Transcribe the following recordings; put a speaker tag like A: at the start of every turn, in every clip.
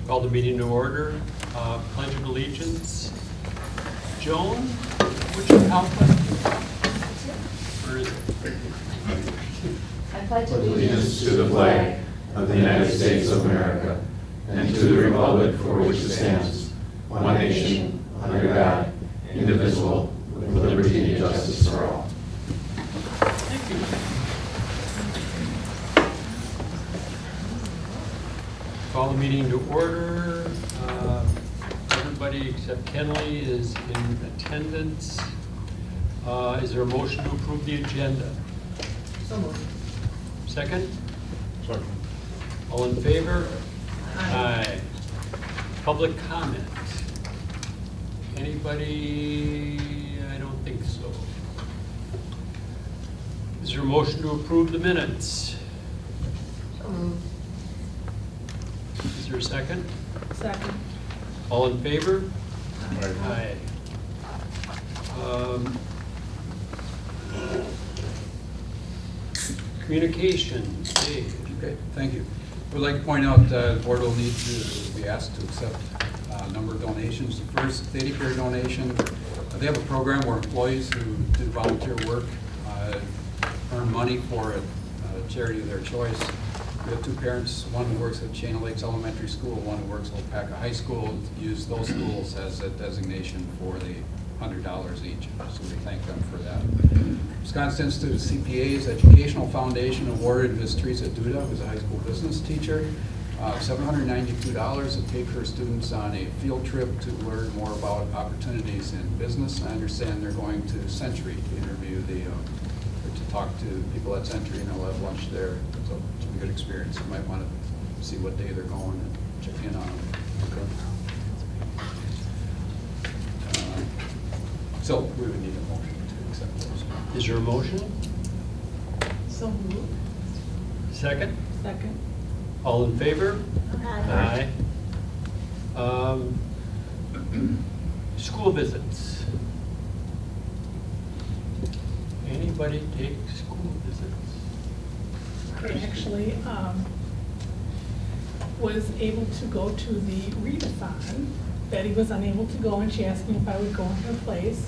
A: Call the meeting to order. Pledge of allegiance. Joan, what's your output? Where is it?
B: I pledge allegiance to the flag of the United States of America and to the republic for which it stands, one nation, under God, indivisible, with liberty and justice for all.
A: Thank you. Call the meeting to order. Everybody except Kenley is in attendance. Is there a motion to approve the agenda?
C: So moved.
A: Second?
D: Second.
A: All in favor?
C: Aye.
A: Public comment. Anybody? I don't think so. Is there a motion to approve the minutes?
C: So moved.
A: Is there a second?
C: Second.
A: All in favor?
D: Aye.
A: Communication, Dave.
E: Okay, thank you. We'd like to point out the board will need to be asked to accept a number of donations. The first Theta Care donation, they have a program where employees who do volunteer work earn money for a charity of their choice. We have two parents, one who works at Chain Lakes Elementary School, one who works at Waupaca High School, use those schools as a designation for the $100 each. So we thank them for that. Wisconsin Institute of CPA's Educational Foundation awarded Ms. Teresa Duda, who's a high school business teacher, $792 to take her students on a field trip to learn more about opportunities in business. I understand they're going to Century to interview or to talk to people at Century, and they'll have lunch there. So it's a good experience. You might want to see what day they're going and check in on them. So we would need a motion to accept those.
A: Is there a motion?
C: So moved.
A: Second?
C: Second.
A: All in favor?
C: Aye.
A: School visits. Anybody take school visits?
F: I actually was able to go to the readathon. Betty was unable to go, and she asked me if I would go in her place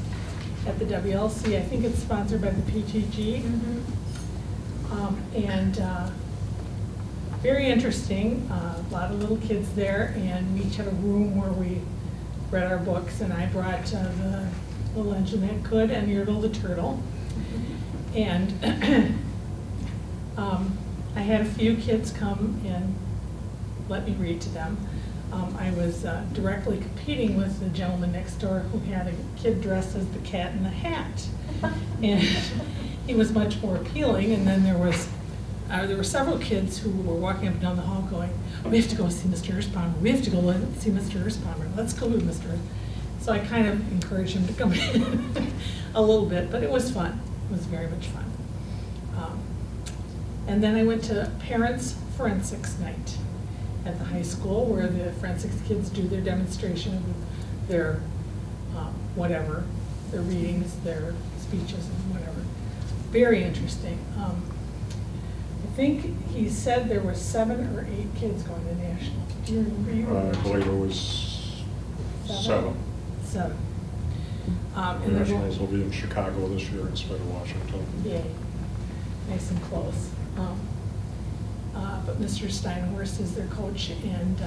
F: at the WLC. I think it's sponsored by the PTG. Very interesting. A lot of little kids there, and we each had a room where we read our books, and I brought the Legend That Could and Yertle the Turtle. And I had a few kids come and let me read to them. I was directly competing with the gentleman next door who had a kid dressed as the Cat in the Hat. And he was much more appealing. And then there were several kids who were walking up and down the hall going, "We have to go see Mr. Erspalmer. We have to go see Mr. Erspalmer. Let's go to Mr. So I kind of encouraged him to come in a little bit, but it was fun. It was very much fun. And then I went to Parents Forensics Night at the high school, where the forensics kids do their demonstration of their whatever, their readings, their speeches, and whatever. Very interesting. I think he said there were 7 or 8 kids going to national. Do you remember?
D: I believe it was 7.
F: 7.
D: The
F: And
D: Nationals will be in Chicago this year instead of Washington.
F: Yay, nice and close. But Mr. Steinhorst is their coach, and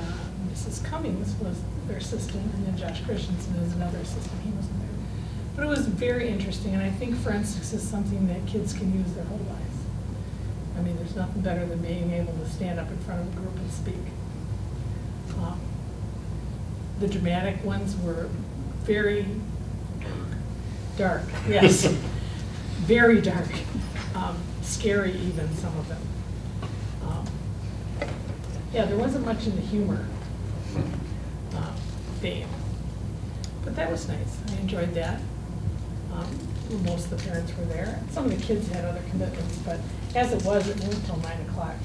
F: Mrs. Cummings was their assistant, and then Josh Christensen is another assistant. He wasn't there. But it was very interesting, and I think forensics is something that kids can use their whole lives. I mean, there's nothing better than being able to stand up in front of a group and speak. The dramatic ones were very dark, yes. Very dark. Scary even, some of them. Yeah, there wasn't much in the humor vein. But that was nice. I enjoyed that. Most of the parents were there. Some of the kids had other commitments, but as it was, it moved till 9 o'clock.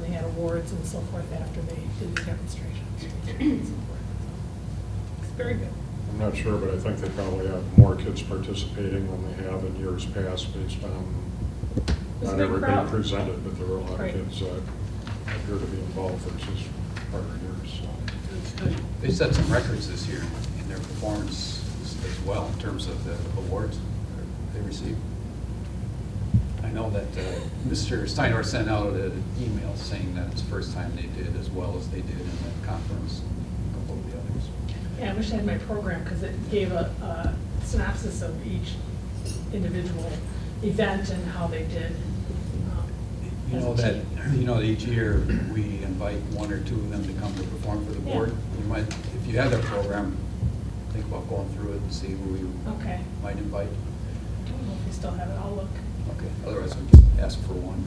F: They had awards and so forth after they did the demonstrations and so forth. So it's very good.
D: I'm not sure, but I think they probably have more kids participating than they have in years past based on not everybody presented, but there were a lot of
F: Right.
D: kids that appear to be involved versus prior years. So.
E: They set some records this year in their performance as well in terms of the awards they received. I know that Mr. Steinhorst sent out an email saying that it's the first time they did as well as they did in the conference, a couple of the others.
F: Yeah, I wish I had my program, because it gave a synopsis of each individual event and how they did.
E: You know
F: as a
E: that,
F: team.
E: each year we invite one or two of them to come to perform for the
F: Yeah.
E: board. You might, if you have their program, think about going through it and see who you
F: Okay.
E: might invite.
F: I don't know if we still have it, I'll look.
E: Okay, otherwise we can ask for one.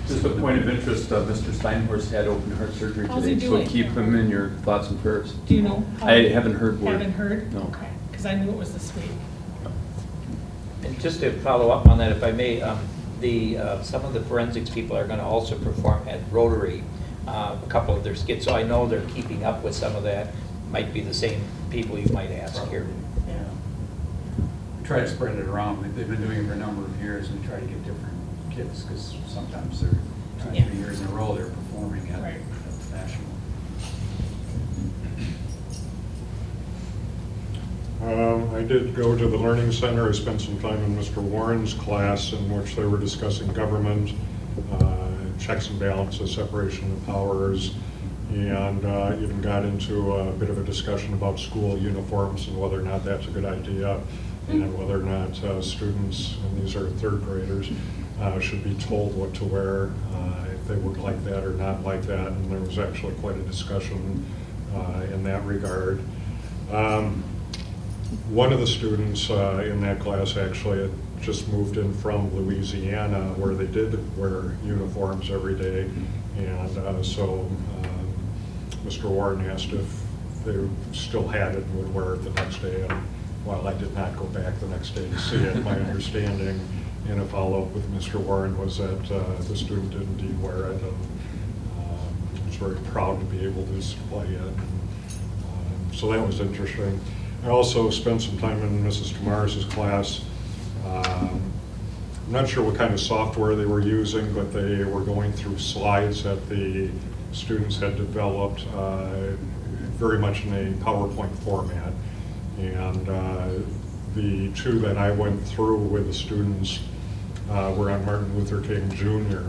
B: Just a point of interest, Mr. Steinhorst had open heart surgery
F: How's he
B: today, so
F: doing?
B: keep him in your thoughts and prayers.
F: Do you know? how-
B: I haven't heard word.
F: Haven't heard?
B: No.
F: Okay, because I knew it was this week.
G: And just to follow up on that, if I may, some of the forensics people are going to also perform at Rotary, a couple of their skits, so I know they're keeping up with some of that. Might be the same people you might ask here.
F: Yeah.
E: We try to spread it around. They've been doing it for a number of years, and we try to get different kids, because sometimes they're 2 or
F: Yeah.
E: 3 years in a row, they're performing at
F: Right.
E: national.
D: I did go to the Learning Center. I spent some time in Mr. Warren's class in which they were discussing government, checks and balances, separation of powers, and even got into a bit of a discussion about school uniforms and whether or not that's a good idea, and whether or not students, and these are third graders, should be told what to wear, if they would like that or not like that, and there was actually quite a discussion in that regard. One of the students in that class actually had just moved in from Louisiana, where they did wear uniforms every day, and so Mr. Warren asked if they still had it and would wear it the next day, and while I did not go back the next day to see it, my understanding in a follow-up with Mr. Warren was that the student did indeed wear it, and was very proud to be able to display it. So that was interesting. I also spent some time in Mrs. Tamaris' class. I'm not sure what kind of software they were using, but they were going through slides that the students had developed very much in a PowerPoint format. And the two that I went through with the students were on Martin Luther King Jr.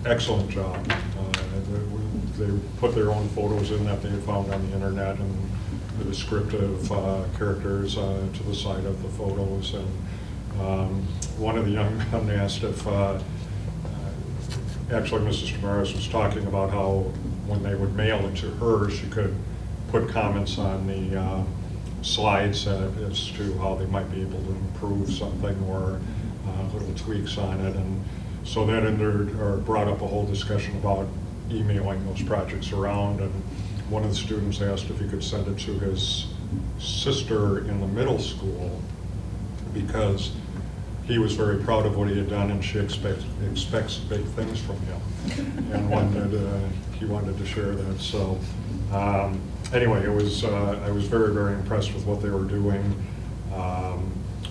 D: Excellent job. They put their own photos in that they had found on the internet, and the descriptive characters to the side of the photos. And one of the young men asked if, actually Mrs. Tamaris was talking about how when they would mail it to her, she could put comments on the slides as to how they might be able to improve something, or little tweaks on it. And so that brought up a whole discussion about emailing those projects around, and one of the students asked if he could send it to his sister in the middle school, because he was very proud of what he had done, and she expects big things from him, and he wanted to share that. So anyway, it was I was very, very impressed with what they were doing.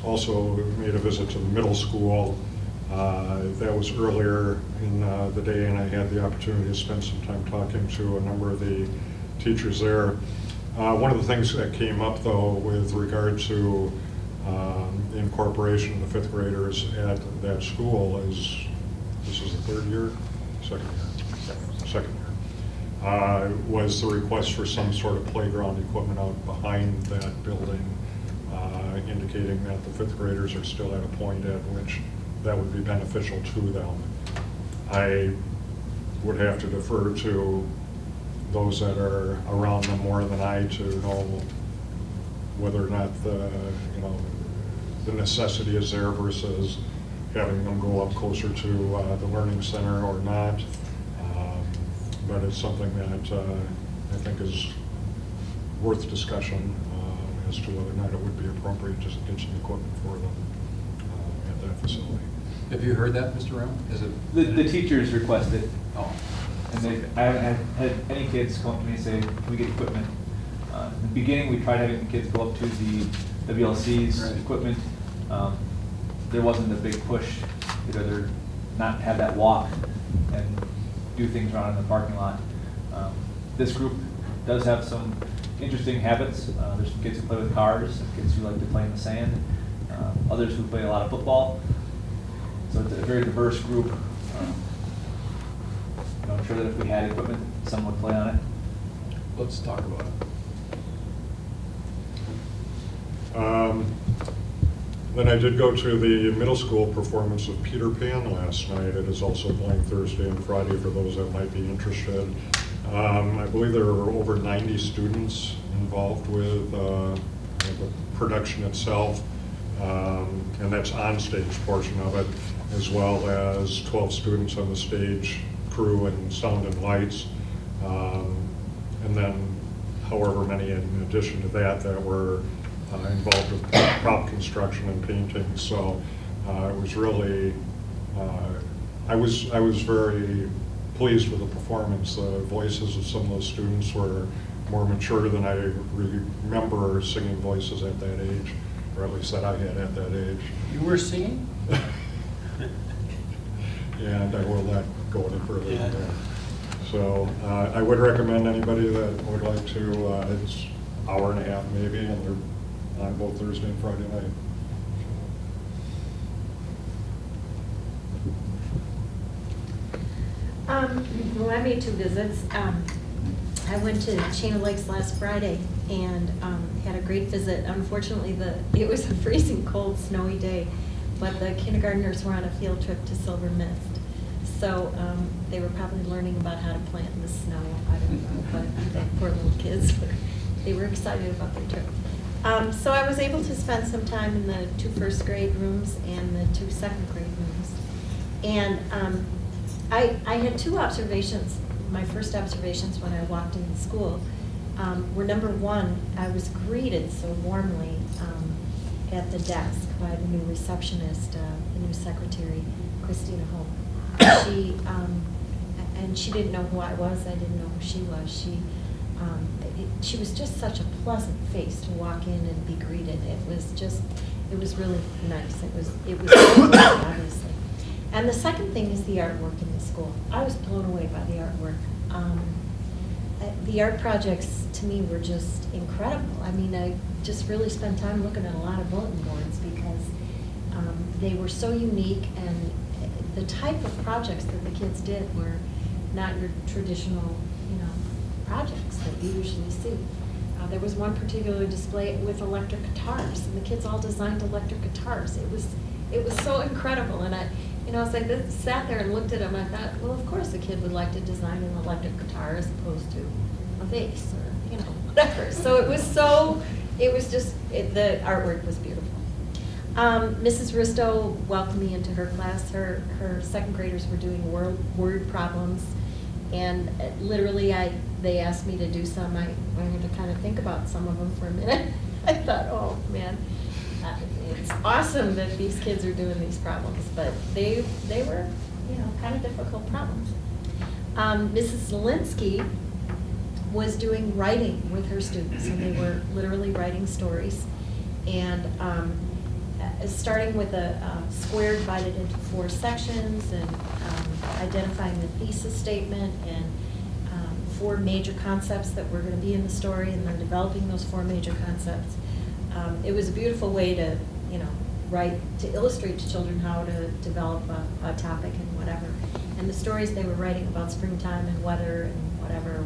D: Also made a visit to the middle school. That was earlier in the day, and I had the opportunity to spend some time talking to a number of the teachers there. One of the things that came up, though, with regard to the incorporation of the fifth graders at that school is, this is the third year? Second year. Was the request for some sort of playground equipment out behind that building, indicating that the fifth graders are still at a point at which that would be beneficial to them. I would have to defer to those that are around them more than I to know whether or not the necessity is there versus having them go up closer to the learning center or not. But it's something that I think is worth discussion as to whether or not it would be appropriate to get some equipment for them at that facility.
E: Have you heard that, Mr. Ram? Is it?
H: The teachers requested,
E: Oh,
H: and I haven't had any kids come up to me and say, can we get equipment? In the beginning, we tried having kids go up to the WLC's
E: Right.
H: equipment. There wasn't a big push, they'd rather not have that walk and do things around in the parking lot. This group does have some interesting habits. There's some kids who play with cars, some kids who like to play in the sand, others who play a lot of football. So it's a very diverse group. I'm sure that if we had equipment, someone would play on it.
E: Let's talk about it.
D: Then I did go to the middle school performance of Peter Pan last night. It is also playing Thursday and Friday for those that might be interested. I believe there were over 90 students involved with the production itself, and that's on-stage portion of it, as well as 12 students on the stage, crew and sound and lights, and then however many in addition to that were involved with prop construction and painting. So it was really, I was very pleased with the performance. The voices of some of those students were more mature than I remember singing voices at that age, or at least that I had at that age.
A: You were singing?
D: And I will not go any further
A: Yeah.
D: than that. So I would recommend anybody that would like to, it's hour and a half maybe, and they're on both Thursday and Friday night.
I: Well, I made 2 visits. I went to Chain of Lakes last Friday and had a great visit. Unfortunately, it was a freezing cold, snowy day, but the kindergartners were on a field trip to Silver Mist. So they were probably learning about how to plant in the snow. I don't know, but the poor little kids, they were excited about their trip. So I was able to spend some time in the 2 first grade rooms and the 2 second grade rooms. And I had 2 observations. My first observations when I walked into the school were, number 1, I was greeted so warmly at the desk by the new receptionist, the new secretary, Christina Hope. She didn't know who I was. I didn't know who she was. She was just such a pleasant face to walk in and be greeted. It was really nice. It was obviously. And the second thing is the artwork in the school. I was blown away by the artwork. The art projects to me were just incredible. I mean, I just really spent time looking at a lot of bulletin boards because they were so unique, and the type of projects that the kids did were not your traditional, projects that you usually see. There was one particular display with electric guitars, and the kids all designed electric guitars. It was so incredible, and as I sat there and looked at them, I thought, well, of course a kid would like to design an electric guitar as opposed to a bass or whatever. So the artwork was beautiful. Mrs. Risto welcomed me into her class. Her second graders were doing word problems, and literally they asked me to do some. I wanted to kind of think about some of them for a minute. I thought, oh man, it's awesome that these kids are doing these problems, but they were kind of difficult problems. Mrs. Zielinski was doing writing with her students, and they were literally writing stories, and starting with a square divided into 4 sections, and identifying the thesis statement and 4 major concepts that were going to be in the story, and then developing those 4 major concepts. It was a beautiful way to, write, to illustrate to children how to develop a topic and whatever. And the stories they were writing about springtime and weather and whatever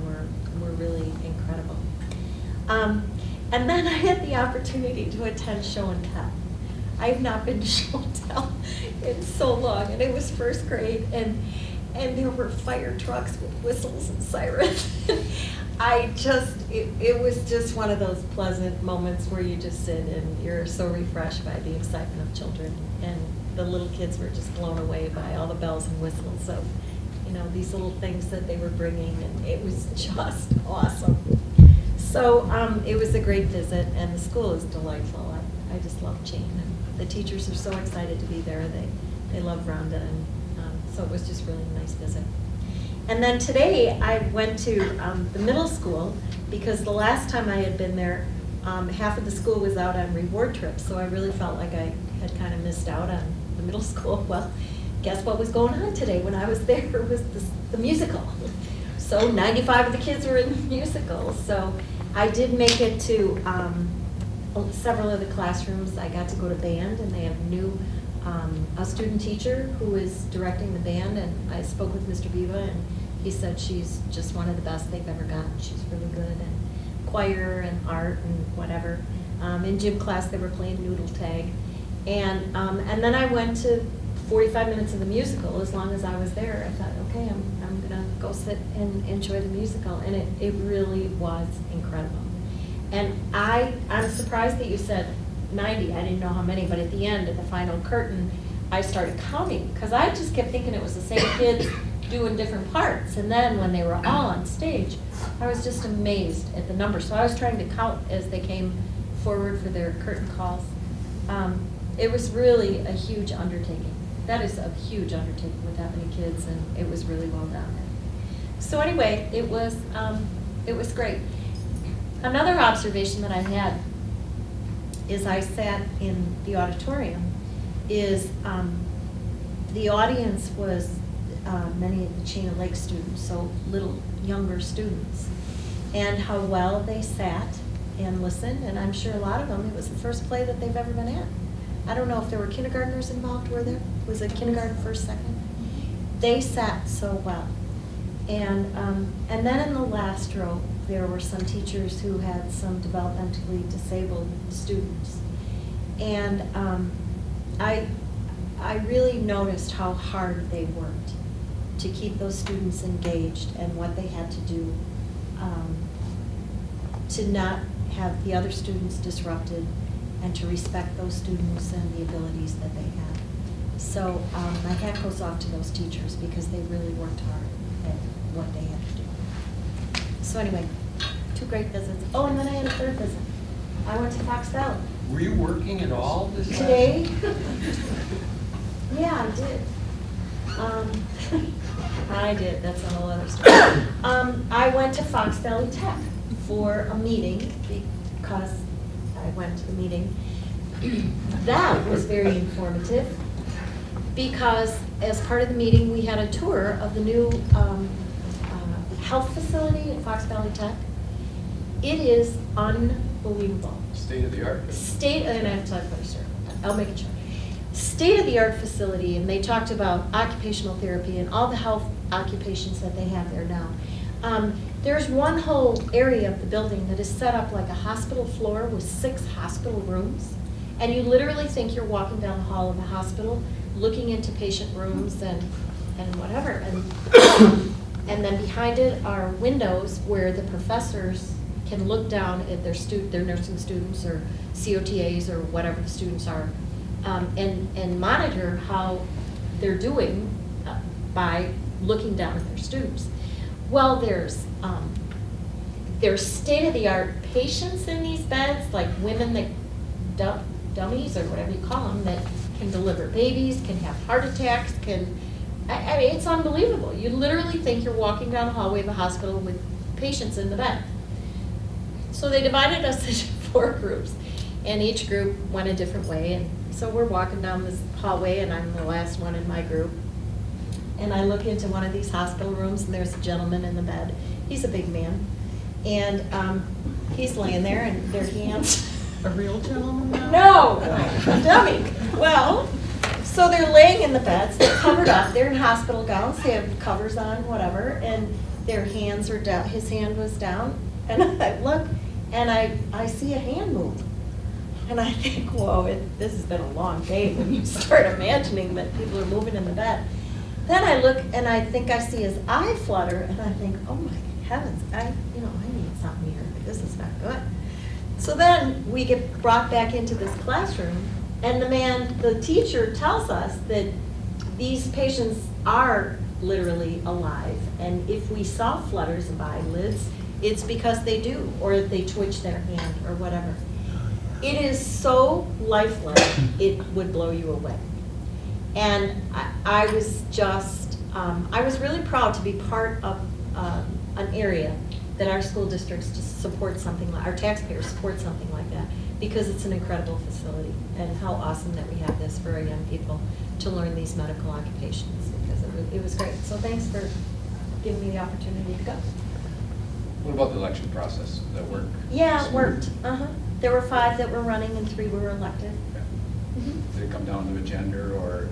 I: were really incredible. And then I had the opportunity to attend show and tell. I have not been to show and tell in so long, and it was first grade, and there were fire trucks with whistles and sirens. It was just one of those pleasant moments where you just sit and you're so refreshed by the excitement of children, and the little kids were just blown away by all the bells and whistles of, these little things that they were bringing, and it was just awesome. So it was a great visit, and the school is delightful. I just love Chain, and the teachers are so excited to be there. They love Rhonda, and so it was just really a nice visit. And then today I went to the middle school, because the last time I had been there, half of the school was out on reward trips, so I really felt like I had kind of missed out on the middle school. Well, guess what was going on today when I was there? It was the musical. So 95 of the kids were in the musical. So I did make it to several of the classrooms. I got to go to band, and they have a student teacher who is directing the band, and I spoke with Mr. Viva, and he said she's just one of the best they've ever gotten. She's really good, and choir and art and whatever. In gym class, they were playing noodle tag. And then I went to 45 minutes of the musical. As long as I was there, I thought, okay, I'm gonna go sit and enjoy the musical. And it really was incredible. And I'm surprised that you said 90. I didn't know how many, but at the end, at the final curtain, I started counting, because I just kept thinking it was the same kids doing different parts. And then when they were all on stage, I was just amazed at the number. So I was trying to count as they came forward for their curtain calls. It was really a huge undertaking. That is a huge undertaking with that many kids, and it was really well done. So anyway, it was great. Another observation that I had is I sat in the auditorium, is the audience was many of the Chain of Lake students, so little younger students, and how well they sat and listened, and I'm sure a lot of them, it was the first play that they've ever been at. I don't know if there were kindergartners involved, were there? Was it kindergarten first, second? They sat so well. And then in the last row, there were some teachers who had some developmentally disabled students. And I really noticed how hard they worked to keep those students engaged, and what they had to do to not have the other students disrupted, and to respect those students and the abilities that they have. So my hat goes off to those teachers, because they really worked hard at what they had to do. So anyway, 2 great visits. Oh, and then I had a 3rd visit. I went to Fox Valley.
A: Were you working at all this last
I: Today? Yeah, I did. I did, that's a whole other story. I went to Fox Valley Tech for a meeting, because I went to the meeting. That was very informative, because as part of the meeting, we had a tour of the new health facility at Fox Valley Tech. It is unbelievable.
E: State of the art.
I: And I have to talk about it, sir. I'll make it short. State-of-the-art facility, and they talked about occupational therapy and all the health occupations that they have there now. There's one whole area of the building that is set up like a hospital floor with 6 hospital rooms. And you literally think you're walking down the hall of a hospital, looking into patient rooms and whatever. And then behind it are windows where the professors can look down at their nursing students or COTAs or whatever the students are, and monitor how they're doing by looking down at their students. Well, there's state-of-the-art patients in these beds, like women that dummies or whatever you call them, that can deliver babies, can have heart attacks, I mean, it's unbelievable. You literally think you're walking down the hallway of a hospital with patients in the bed. So they divided us into 4 groups, and each group went a different way. And so we're walking down this hallway, and I'm the last one in my group. And I look into one of these hospital rooms, and there's a gentleman in the bed. He's a big man. And he's laying there, and their hands.
F: A real gentleman now?
I: No, a dummy. Well, so they're laying in the beds, they're covered up, they're in hospital gowns, they have covers on, whatever, and their hands are down, his hand was down. And I look, and I see a hand move. And I think, whoa, this has been a long day when you start imagining that people are moving in the bed. Then I look, and I think I see his eye flutter, and I think, oh my heavens, I need something here. This is not good. So then we get brought back into this classroom, and the teacher tells us that these patients are literally alive, and if we saw flutters of eyelids, it's because they do, or they twitch their hand, or whatever. It is so lifelike, it would blow you away. And I was just, I was really proud to be part of an area that our school districts just support something like, our taxpayers support something like that, because it's an incredible facility, and how awesome that we have this for our young people to learn these medical occupations, because it was great. So thanks for give me the opportunity to go.
E: What about the election process? Did that work?
I: Yeah, it worked. There were 5 that were running and 3 were elected. Mhm.
E: Did it come down to a gender or?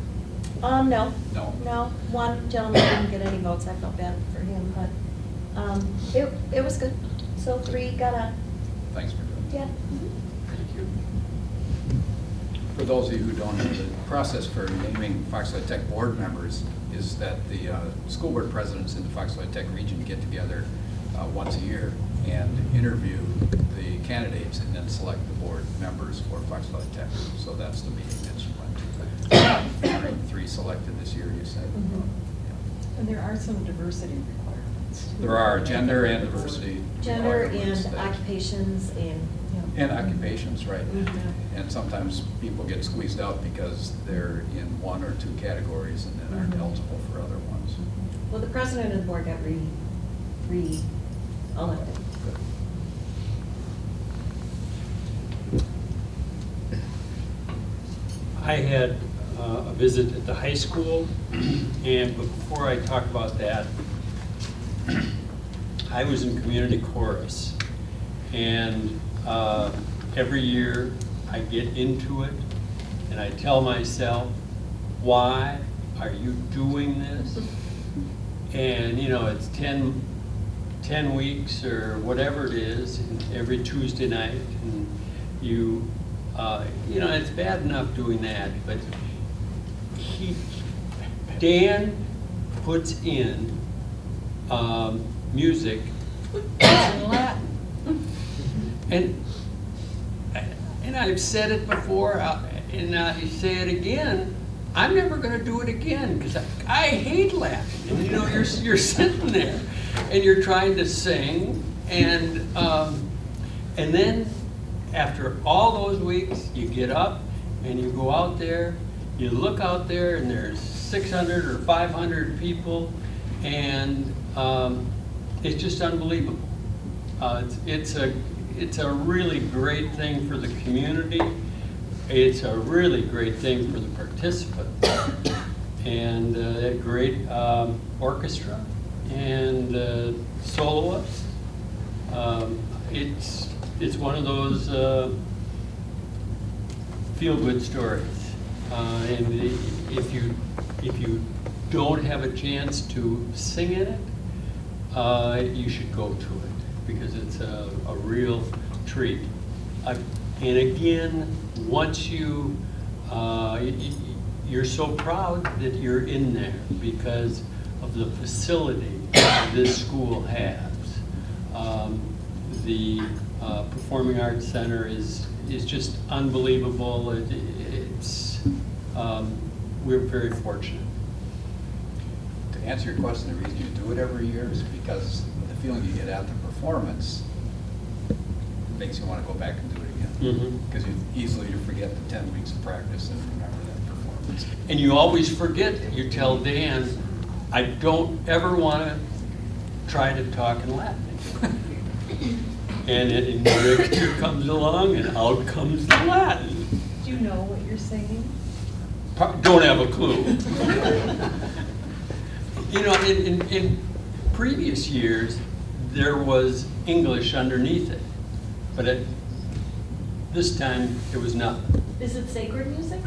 I: No.
E: No?
I: No, one gentleman didn't get any votes, I felt bad for him, but, it was good. So 3 got a,
E: Thanks for doing that.
I: yeah. Mhm.
E: Thank you. For those of you who don't know, the process for naming Fox Lake Tech board members is that the school board presidents in the Fox Lake Tech region get together once a year and interview the candidates and then select the board members for Fox Lake Tech. So that's the meeting that you went to. 3 selected this year, you said?
I: Mhm.
C: And there are some diversity requirements.
E: There are gender and diversity.
I: Gender
E: requirements
I: and
E: that-
I: occupations and,
E: And occupations, right.
I: Mhm.
E: And sometimes people get squeezed out because they're in 1 or 2 categories and then aren't
I: Mhm.
E: eligible for other ones.
I: well, the president of the board got re-elected.
A: I had a visit at the high school, and before I talk about that, I was in community chorus, and every year I get into it, and I tell myself, why are you doing this? And, you know, it's 10 weeks or whatever it is, and every Tuesday night, and you know, it's bad enough doing that, but Dan puts in music in Latin. And I've said it before, and I say it again, I'm never gonna do it again, because I hate Latin. And you know, you're sitting there, and you're trying to sing, and then after all those weeks, you get up, and you go out there, you look out there, and there's 600 or 500 people, and it's just unbelievable. It's a really great thing for the community. It's a really great thing for the participants, and a great orchestra and soloists. It's one of those feel-good stories. And if you don't have a chance to sing in it, you should go to it, because it's a real treat. And again, once you're so proud that you're in there because of the facility this school has. The Performing Arts Center is just unbelievable. We're very fortunate.
E: To answer your question, the reason you do it every year is because the feeling you get at the performance makes you want to go back and do it again. Because easily you forget the 10 weeks of practice and remember that performance.
A: And you always forget, you tell Dan, I don't ever want to try to talk in Latin. And the next year comes along, and out comes the Latin.
C: Do you know what you're singing?
A: Don't have a clue. You know, in previous years, there was English underneath it, but this time, there was nothing.
I: Is it sacred music?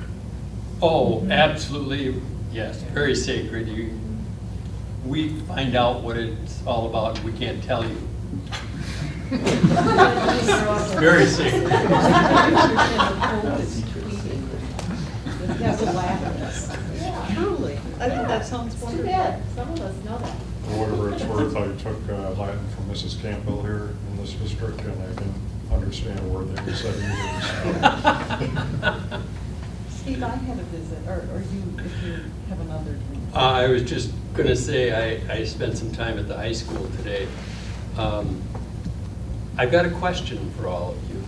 A: Oh, absolutely, yes, very sacred. We find out what it's all about, and we can't tell you. Very sacred.
C: That would laugh at us. Truly. I think that sounds
I: Too
C: wonderful.
I: bad, some of us know that.
D: For whatever it's worth, I took Latin from Mrs. Campbell here in this district, and I didn't understand a word that was said either.
C: Steve, I had a visit, or you, if you have another dream.
A: I was just going to say, I spent some time at the high school today. I've got a question for all of you.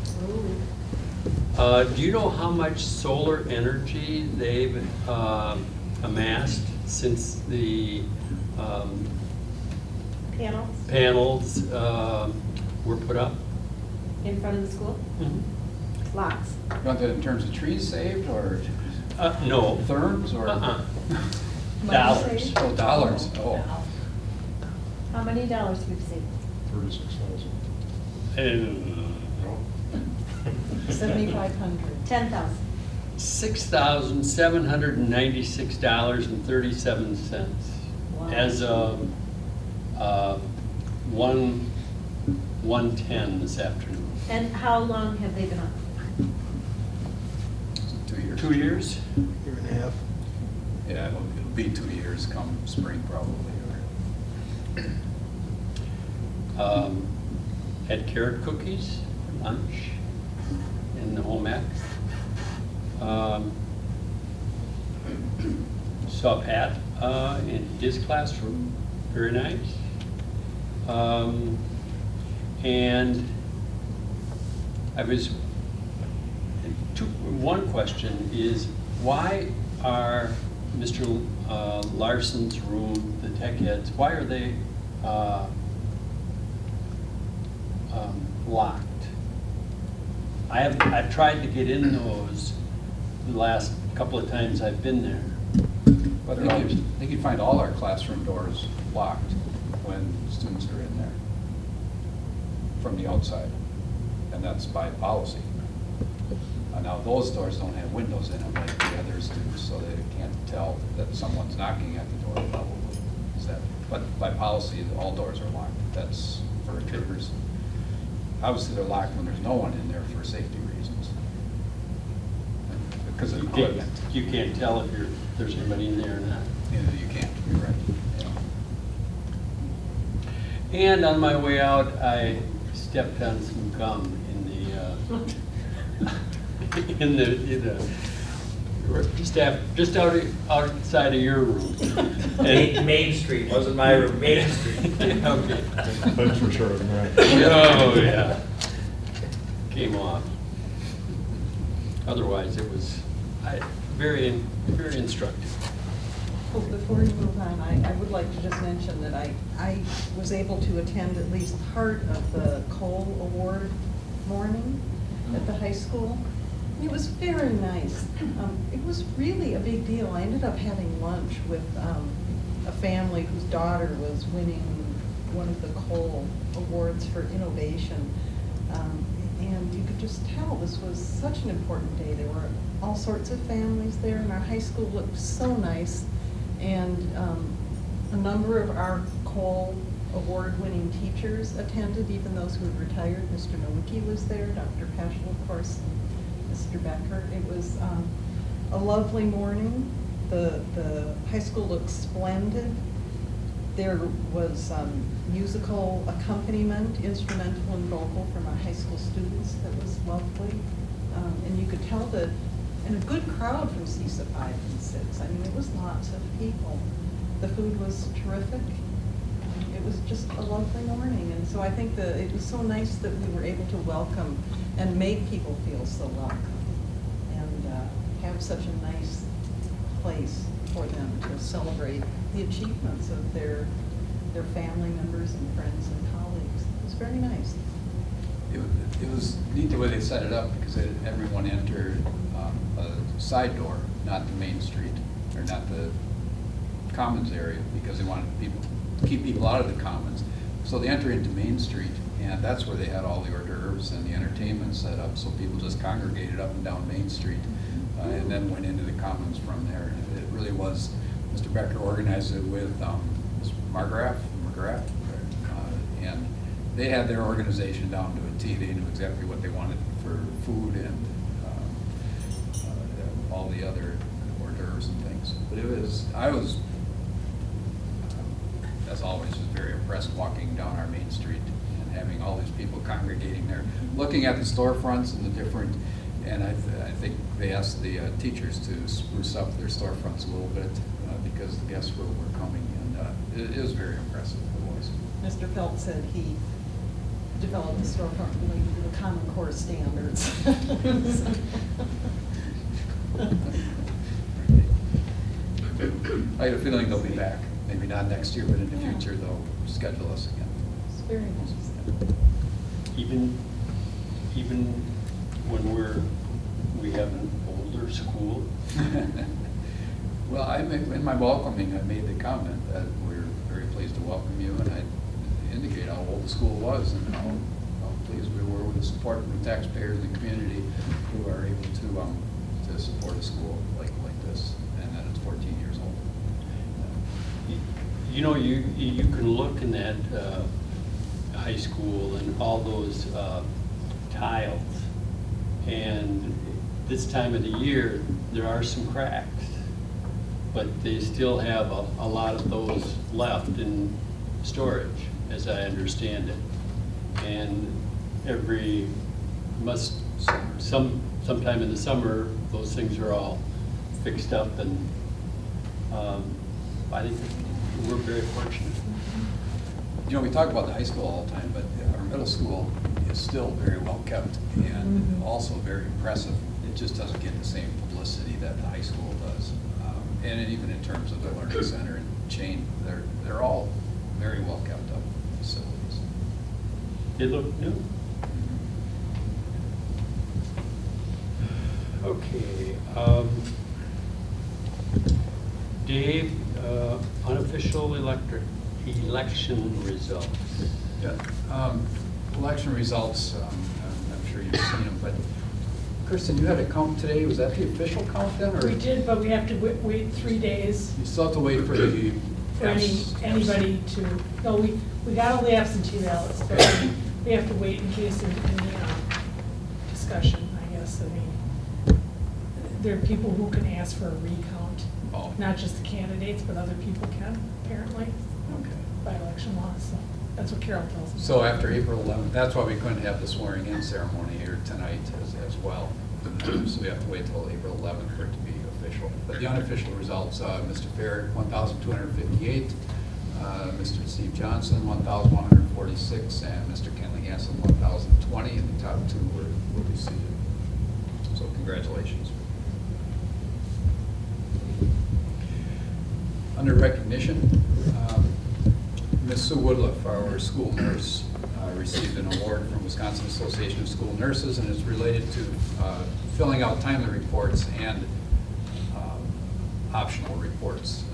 A: Do you know how much solar energy they've amassed since the panels were put up?
I: In front of the school? Lots.
E: You want that in terms of trees saved or
A: No.
E: therms or?
A: Dollars.
E: Oh, dollars, oh.
I: How many dollars we've saved?
D: 36,000. No?
C: 7,500.
I: 10,000.
A: $6,796.37
I: Wow.
A: as of 1:10 this afternoon.
I: And how long have they been on?
E: 2 years.
A: 2 years?
J: Year and a half.
E: Yeah, it'll be 2 years come spring probably.
A: Had carrot cookies for lunch in the home ec. Saw Pat in his classroom, very nice. And I was, one question is, why are Mr. Larson's room, the tech heads, why are they locked? I've tried to get in those the last couple of times I've been there.
E: But I think you'd find all our classroom doors locked when students are in there from the outside, and that's by policy. Now, those doors don't have windows in them like the others do, so they can't tell that someone's knocking at the door level. But by policy, all doors are locked. That's for intruders. Obviously, they're locked when there's no one in there for safety reasons. Because of equipment.
A: You can't tell if there's anybody in there or not.
E: You can't, you're right. Yeah.
A: And on my way out, I stepped on some gum in the just outside of your room.
G: Main Street, wasn't my room, Main Street.
A: Okay.
D: Thanks for sharing that.
A: Oh, yeah. Came off. Otherwise, it was very, very instructive.
C: Well, before you move on, I would like to just mention that I was able to attend at least part of the Cole Award morning at the high school. It was very nice. It was really a big deal. I ended up having lunch with a family whose daughter was winning one of the Cole Awards for innovation. And you could just tell this was such an important day. There were all sorts of families there, and our high school looked so nice. And a number of our Cole Award-winning teachers attended, even those who had retired. Mr. Nowicki was there, Dr. Paschal, of course, and Mr. Becker. It was a lovely morning. The high school looked splendid. There was musical accompaniment, instrumental and vocal from our high school students that was lovely. And you could tell that, and a good crowd from CISA 5 and 6. I mean, it was lots of people. The food was terrific. It was just a lovely morning. And so I think that it was so nice that we were able to welcome and make people feel so welcome and have such a nice place for them to celebrate the achievements of their family members and friends and colleagues. It was very nice.
E: It was neat the way they set it up, because everyone entered a side door, not the main street, or not the commons area, because they wanted people to keep people out of the commons. So they enter into Main Street, and that's where they had all the hors d'oeuvres and the entertainment set up, so people just congregated up and down Main Street, and then went into the commons from there. It really was, Mr. Becker organized it with Ms. McGrath, and they had their organization down to a T. They knew exactly what they wanted for food and all the other hors d'oeuvres and things. But I was, as always, just very impressed walking down our Main Street and having all these people congregating there, looking at the storefronts and the different, and I think they asked the teachers to spruce up their storefronts a little bit because the guests were coming, and it was very impressive, it was.
C: Mr. Felt said he developed the storefront related to the Common Core standards.
E: I have a feeling they'll be back. Maybe not next year, but in the future they'll schedule us again.
C: It's very nice.
A: Even when we have an older school.
E: Well, in my welcoming, I made the comment that we're very pleased pleased to welcome you, and I indicate how old the school was and how pleased we were with the support from the taxpayers and the community who are able to support a school like this, and that it's 14 years old.
A: You know, you can look in that high school and all those tiles, and this time of the year, there are some cracks, but they still have a lot of those left in storage, as I understand it. And sometime in the summer, those things are all fixed up, and I think we're very fortunate.
E: You know, we talk about the high school all the time, but our middle school is still very well kept and also very impressive. It just doesn't get the same publicity that the high school does. And even in terms of the learning center and chain, they're all very well kept up facilities.
A: They look new. Okay. Dave, unofficial election results.
E: Yeah. Election results, I'm sure you've seen them, but Kristen, you had a count today. Was that the official count then? Or
F: We did, but we have to wait 3 days
E: you still have to wait for the
F: for anybody to, no, we got all the absentee ballots, but we have to wait in case there's any discussion, I guess. I mean, there are people who can ask for a recount, not just the candidates, but other people can, apparently, by election law, so that's what Carol tells me.
E: So after April 11th, that's why we couldn't have the swearing-in ceremony here tonight as well. So we have to wait till April 11th for it to be official. But the unofficial results, Mr. Fair, 1,258, Mr. Steve Johnson, 1,146, and Mr. Kenley Hansen, 1,020, and the top two will be seated. So congratulations. Under recognition, Ms. Sue Woodliff, our school nurse, received an award from Wisconsin Association of School Nurses, and it's related to filling out timely reports and optional reports.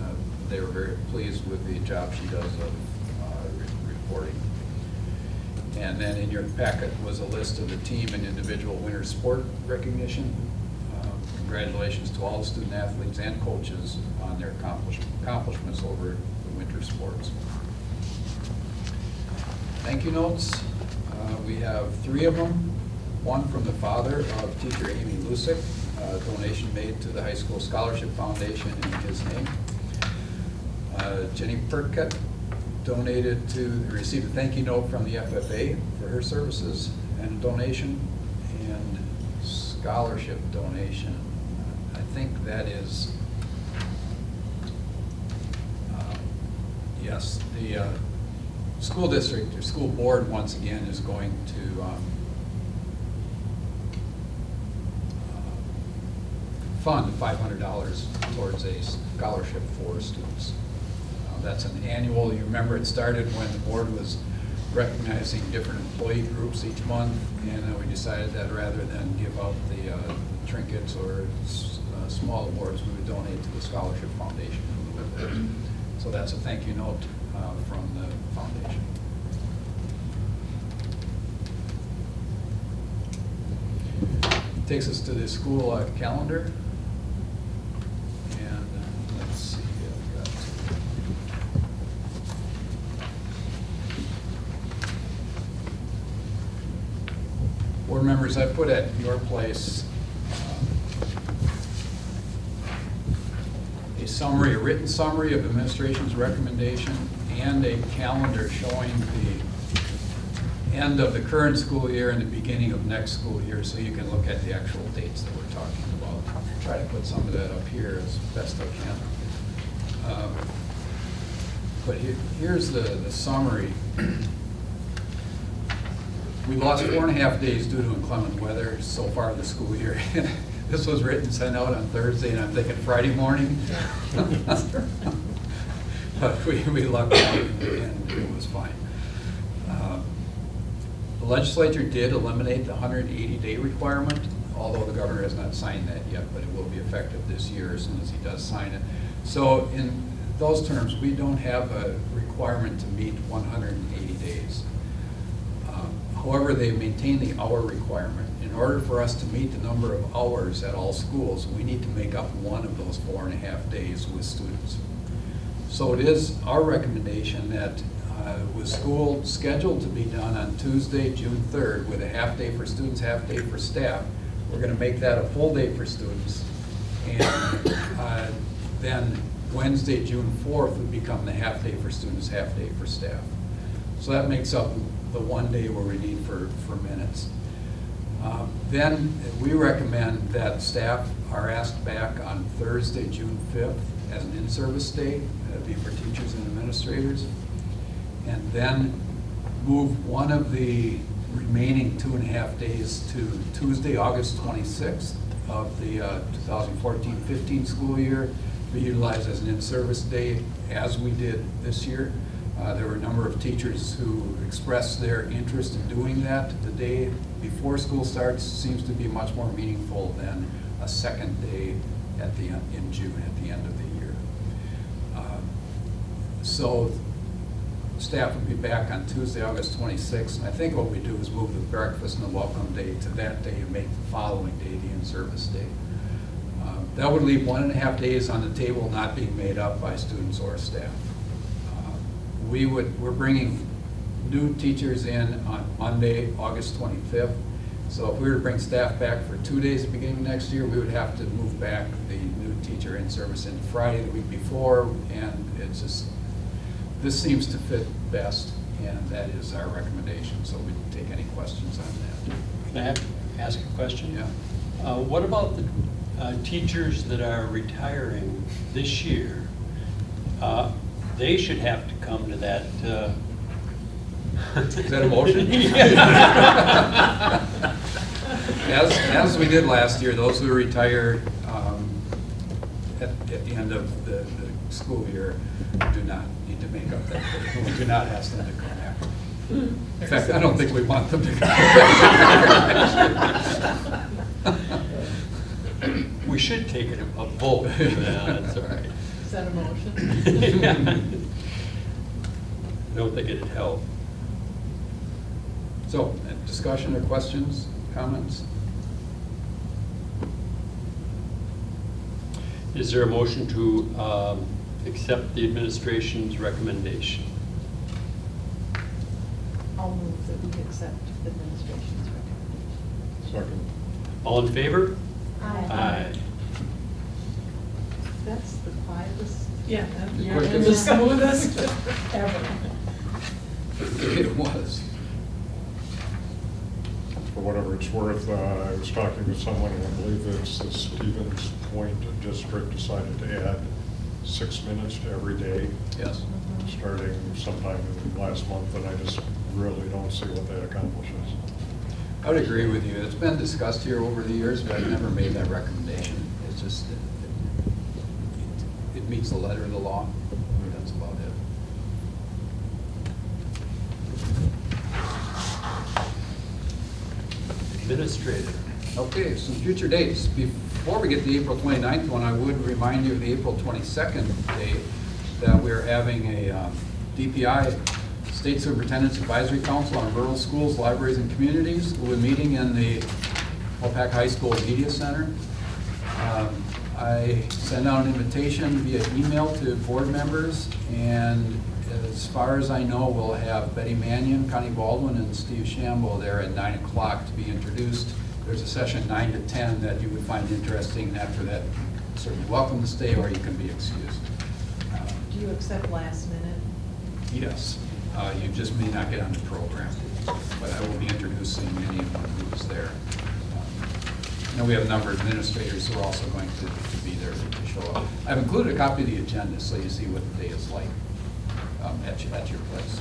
E: They were very pleased with the job she does of reporting. And then in your packet was a list of the team and individual winter sport recognition. Congratulations to all the student athletes and coaches on their accomplishments over the winter sports. Thank you notes. We have 3 of them. One from the father of teacher Amy Lusick, a donation made to the High School Scholarship Foundation in his name. Jenny Perkett received a thank you note from the FFA for her services and a donation, and scholarship donation. I think that is, yes, the school district or school board once again is going to fund $500 towards a scholarship for students. That's an annual, you remember it started when the board was recognizing different employee groups each month, and we decided that rather than give out the trinkets or small awards, we would donate to the Scholarship Foundation. So that's a thank you note from the foundation. Takes us to the school calendar. And let's see, I've got board members, I put at your place a written summary of administration's recommendation and a calendar showing the end of the current school year and the beginning of next school year, so you can look at the actual dates that we're talking about. I'll try to put some of that up here as best I can. But here's the summary. We lost 4.5 days due to inclement weather so far this school year. This was written, sent out on Thursday, and I'm thinking Friday morning. But we lucked out, and it was fine. The legislature did eliminate the 180-day requirement, although the governor has not signed that yet, but it will be effective this year as soon as he does sign it. So those terms, we don't have a requirement to meet 180 days. However, they maintain the hour requirement. In order for us to meet the number of hours at all schools, we need to make up one of those 4.5 days with students. So it is our recommendation that with school scheduled to be done on Tuesday, June 3rd, with a half day for students, half day for staff, we're going to make that a full day for students. And then Wednesday, June 4th would become the half day for students, half day for staff. So that makes up the one day where we need for minutes. Then we recommend that staff are asked back on Thursday, June 5th as an in-service day. That'd be for teachers and administrators. And then move one of the remaining 2.5 days to Tuesday, August 26th of the 2014-15 school year, be utilized as an in-service day as we did this year. There were a number of teachers who expressed their interest in doing that. The day before school starts seems to be much more meaningful than a second day at the end, in June, at the end of the year. So staff will be back on Tuesday, August 26th. And I think what we do is move the breakfast and the welcome day to that day and make the following day the in-service day. That would leave 1.5 days on the table not being made up by students or staff. We're bringing new teachers in on Monday, August 25th. So if we were to bring staff back for 2 days at the beginning of next year, we would have to move back the new teacher in service into Friday the week before, and it's just, this seems to fit best, and that is our recommendation. So we can take any questions on that.
A: Can I ask a question?
E: Yeah.
A: What about the teachers that are retiring this year? They should have to come to that.
E: Is that a motion? As we did last year, those who retire at the end of the school year do not need to make up that day. We do not ask them to come back. In fact, I don't think we want them to come back.
A: We should take a vote. Yeah, that's all right.
C: Is that a motion?
A: Yeah. I don't think it'd help.
E: So, discussion or questions, comments?
A: Is there a motion to accept the administration's recommendation?
C: I'll move that we accept the administration's recommendation.
D: Second.
A: All in favor?
I: Aye.
C: That's the quietest.
F: Yeah,
E: The
F: that's the
E: quickest.
F: smoothest ever.
E: It was.
D: For whatever it's worth, I was talking to someone, and I believe it's the Stevens Point District decided to add 6 minutes to every day,
E: Yes.
D: starting sometime in last month, and I just really don't see what that accomplishes.
E: I would agree with you. It's been discussed here over the years, but I've never made that recommendation. It's just, it meets the letter of the law. That's about it.
A: Administrator.
E: Okay, some future dates. Before we get to the April 29th one, I would remind you of the April 22nd date that we're having a DPI, State Superintendent's Advisory Council on Rural Schools, Libraries, and Communities. We'll be meeting in the Waupaca High School Media Center. I sent out an invitation via email to board members, and as far as I know, we'll have Betty Mannion, Connie Baldwin, and Steve Shambo there at 9 o'clock to be introduced. There's a session 9 to 10 that you would find interesting, and after that, certainly welcome to stay, or you can be excused.
C: Do you accept last minute?
E: Yes, you just may not get on the program, but I will be introducing anyone who's there. And we have a number of administrators who are also going to be there to show up. I've included a copy of the agenda so you see what the day is like at your place.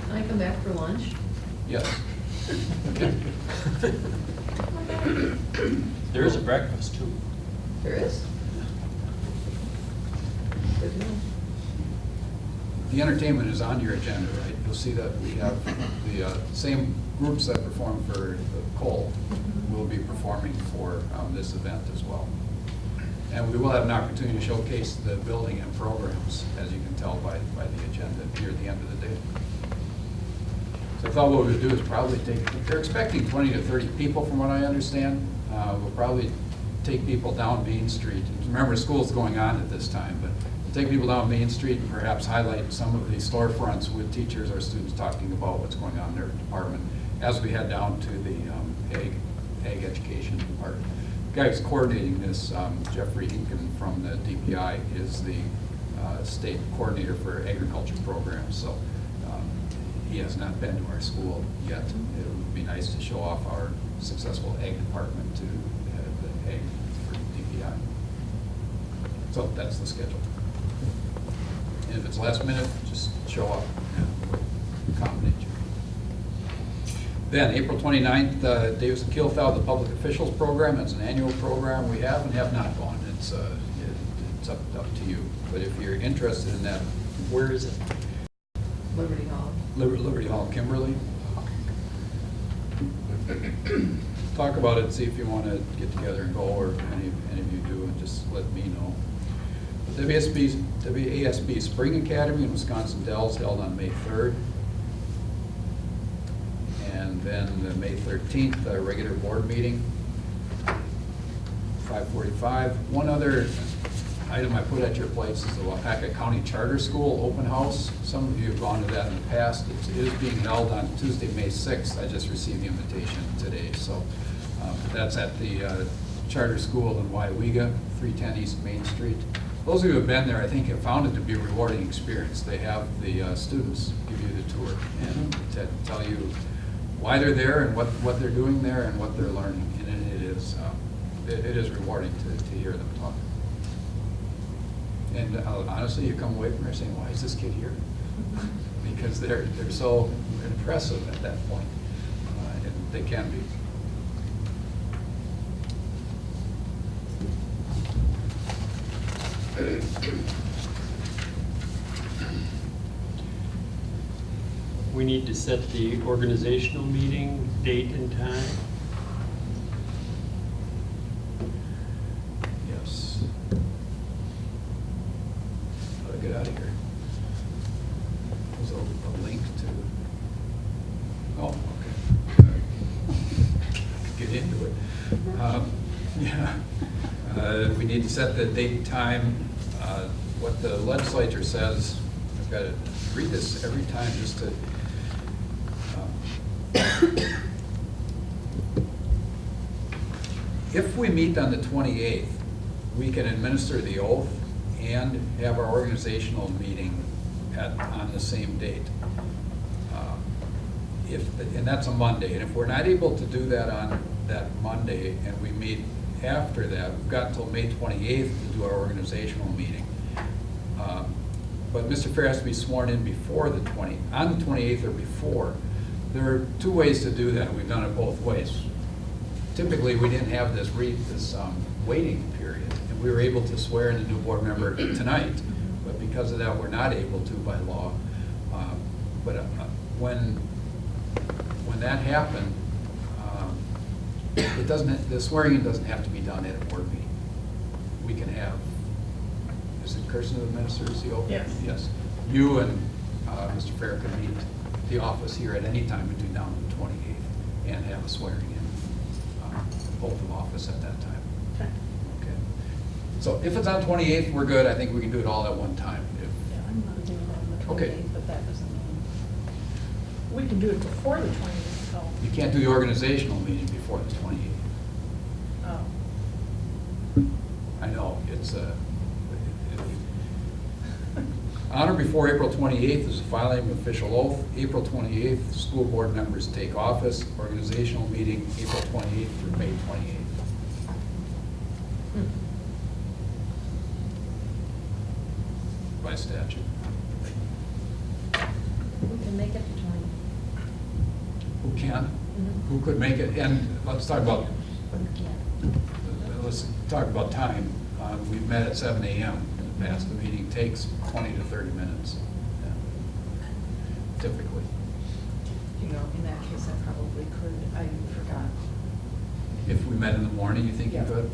J: Can I come back for lunch?
E: Yes.
A: There is a breakfast too.
J: There is? Good to know.
E: The entertainment is on your agenda, right? You'll see that we have the same groups that perform for the Cole will be performing for this event as well. And we will have an opportunity to showcase the building and programs, as you can tell by the agenda here at the end of the day. So I thought what we would do is probably they're expecting 20 to 30 people from what I understand. We'll probably take people down Main Street. Remember, school's going on at this time, but we'll take people down Main Street and perhaps highlight some of the storefronts with teachers or students talking about what's going on in their department as we head down to the ag education part. The guy who's coordinating this, Jeffrey Hinken from the DPI, is the state coordinator for agriculture programs. So he has not been to our school yet. It would be nice to show off our successful ag department to the ag for DPI. So that's the schedule. And if it's last minute, just show up and we'll accommodate you. Then, April 29th, Davis and Kielfeld, the Public Officials Program. It's an annual program we have and have not gone. It's up to you. But if you're interested in that, where is it?
J: Liberty Hall.
E: Liberty Hall, Kimberly. Talk about it, see if you want to get together and go, or if any of you do, and just let me know. The WASB Spring Academy in Wisconsin Dells held on May 3rd. And then the May 13th, regular board meeting, 5:45. One other item I put at your place is the Waupaca County Charter School open house. Some of you have gone to that in the past. It is being held on Tuesday, May 6th. I just received the invitation today. So that's at the Charter School in Waupaca, 310 East Main Street. Those of you who have been there, I think, have found it to be a rewarding experience. They have the students give you the tour and to tell you why they're there and what they're doing there and what they're learning. And it is rewarding to hear them talk. And honestly, you come away from there saying, why is this kid here? Because they're so impressive at that point. And they can be.
A: We need to set the organizational meeting date and time.
E: Yes. How do I get out of here? There's a link to, oh, okay. Get into it. Yeah. We need to set the date and time. What the legislature says, I've got to read this every time just to, if we meet on the 28th, we can administer the oath and have our organizational meeting on the same date. And that's a Monday. And if we're not able to do that on that Monday and we meet after that, we've got until May 28th to do our organizational meeting. But Mr. Fair has to be sworn in before on the 28th or before. There are two ways to do that. We've done it both ways. Typically, we didn't have this waiting period, and we were able to swear in a new board member tonight. But because of that, we're not able to by law. But when that happened, the swearing-in doesn't have to be done at a board meeting. We can have, is it Kirsten who administers the oath?
F: Yes.
E: Yes. You and Mr. Fair can meet the office here at any time between now and the 28th and have a swearing-in oath of office at that time.
F: Okay.
E: Okay. So if it's on 28th, we're good. I think we can do it all at one time.
C: Yeah, I'm not doing that on the
E: Okay.
C: 28th, but that doesn't mean.
F: We can do it before the 20th, so.
E: You can't do the organizational meeting before the 28th.
F: Oh.
E: I know, it's on or before April 28th is the filing of official oath. April 28th, school board members take office. Organizational meeting, April 28th through May 28th. By statute.
I: We can make it the 20th.
E: Who can?
I: Mhm.
E: Who could make it? And let's talk about,
I: Yeah.
E: let's talk about time. We've met at 7 a.m. in the past. The meeting takes 20 to 30 minutes, typically.
C: You know, in that case, I probably could, I forgot.
E: If we met in the morning, you think you
C: Yeah.
E: could?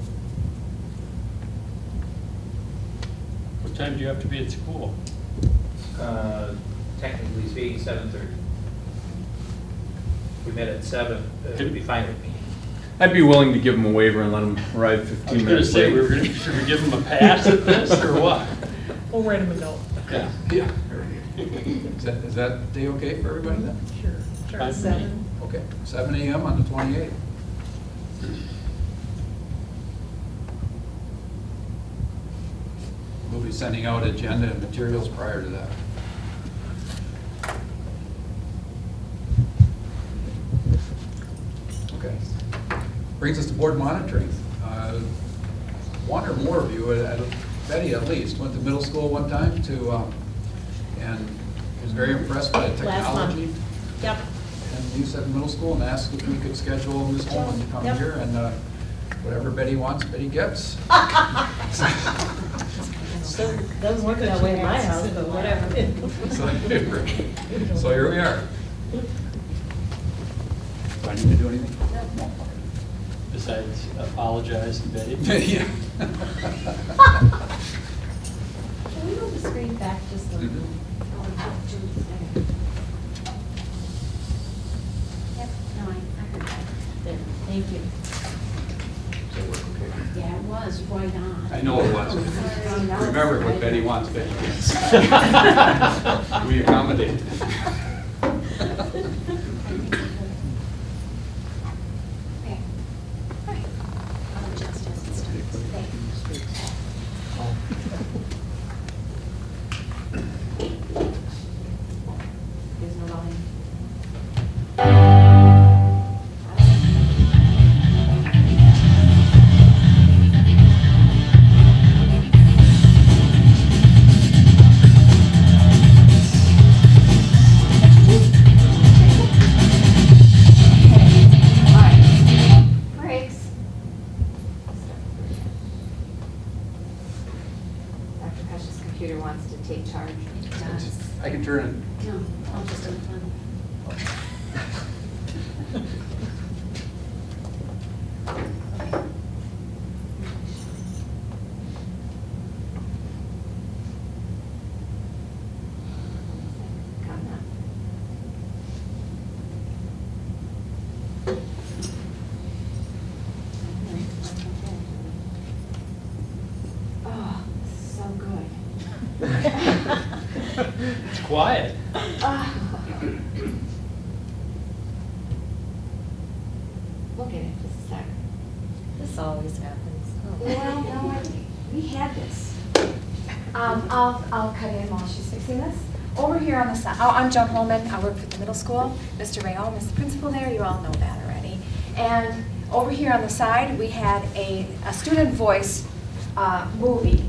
A: time do you have to be at school?
G: Technically speaking, 7:30. We met at 7, it would be fine with me.
B: I'd be willing to give them a waiver and let them arrive
A: I was
B: 15
A: gonna
B: minutes
A: say,
B: late.
A: should we give them a pass at this, or what?
F: We'll write them a note.
A: Yeah.
E: Yeah. Is that day okay for everybody then?
F: Sure, sure.
A: Fine.
C: 7.
E: Okay, 7 a.m. on the 28th. We'll be sending out agenda and materials prior to that. Okay. Brings us to board monitoring. One or more of you, Betty at least, went to middle school one time and was very impressed by the
I: Last month.
E: technology.
I: Yep.
E: And you said middle school and asked if we could schedule Ms. Holman to come
I: Yep.
E: here, and whatever Betty wants, Betty gets.
I: Doesn't work that way in my house, but whatever.
E: So here we are. Do I need to do anything?
A: Besides apologize to Betty?
E: Yeah.
I: Can we move the screen back just a little?
K: Yep, no, I heard that.
I: There, thank you.
E: Does that work okay?
K: Yeah, it was right on.
E: I know it was.
K: Sorry.
E: Remember, what Betty wants, Betty gets. We accommodate.
K: Okay. All right. I'll adjust as it starts. Thanks. There's no volume. All right. Brakes. Dr. Pesch's computer wants to take charge. It does.
E: I can turn
K: No, I'll just unplug it. Come now. Oh, this is so good.
A: It's quiet.
K: Look at it, just a sec.
I: This always happens.
K: Well, no, we had this.
L: I'll cut in while she's fixing this. Over here on the side, I'm Joan Holman, I work for the middle school. Mr. Rayon is the principal there, you all know that already. And over here on the side, we had a student voice movie.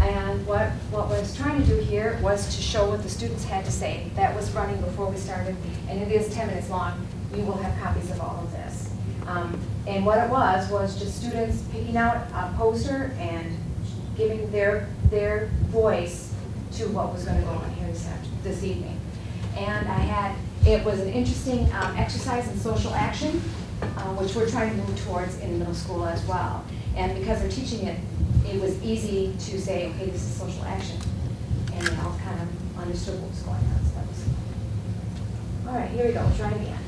L: And what I was trying to do here was to show what the students had to say. That was running before we started, and it is 10 minutes long. You will have copies of all of this. And what it was just students picking out a poster and giving their voice to what was going to go on here this evening. And it was an interesting exercise in social action, which we're trying to move towards in middle school as well. And because they're teaching it, it was easy to say, okay, this is social action. And they all kind of understood what was going on. So that was, all right, here we go, try it again.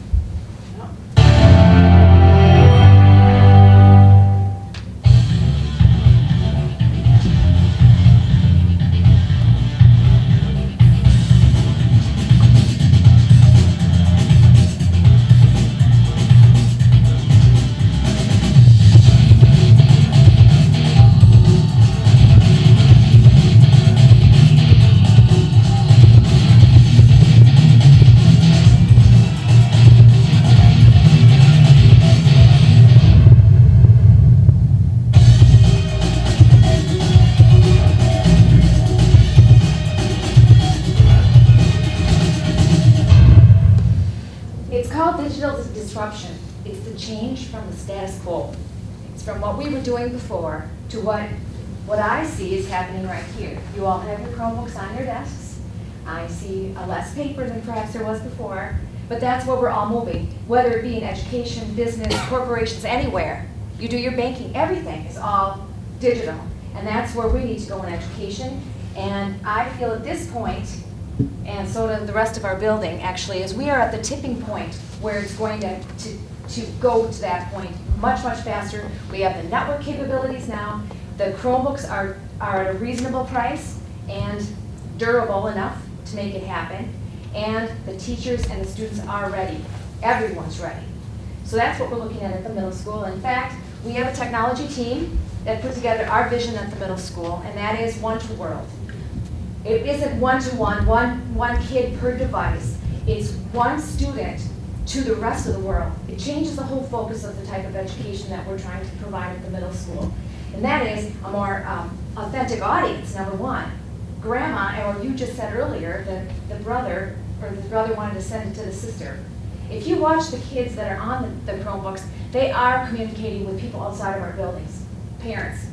L: Disruption. It's the change from the status quo. It's from what we were doing before to what I see is happening right here. You all have your Chromebooks on your desks. I see a less paper than perhaps there was before, but that's where we're all moving. Whether it be in education, business, corporations, anywhere, you do your banking, everything is all digital. And that's where we need to go in education. And I feel at this point, and so does the rest of our building actually, is we are at the tipping point where it's going to go to that point much, much faster. We have the network capabilities now. The Chromebooks are at a reasonable price and durable enough to make it happen. And the teachers and the students are ready. Everyone's ready. So that's what we're looking at the middle school. In fact, we have a technology team that put together our vision at the middle school, and that is one-to-world. It isn't one-to-one, one kid per device. It's one student to the rest of the world. It changes the whole focus of the type of education that we're trying to provide at the middle school. And that is a more authentic audience, number one. Grandma, or you just said earlier that the brother wanted to send it to the sister. If you watch the kids that are on the Chromebooks, they are communicating with people outside of our buildings, parents,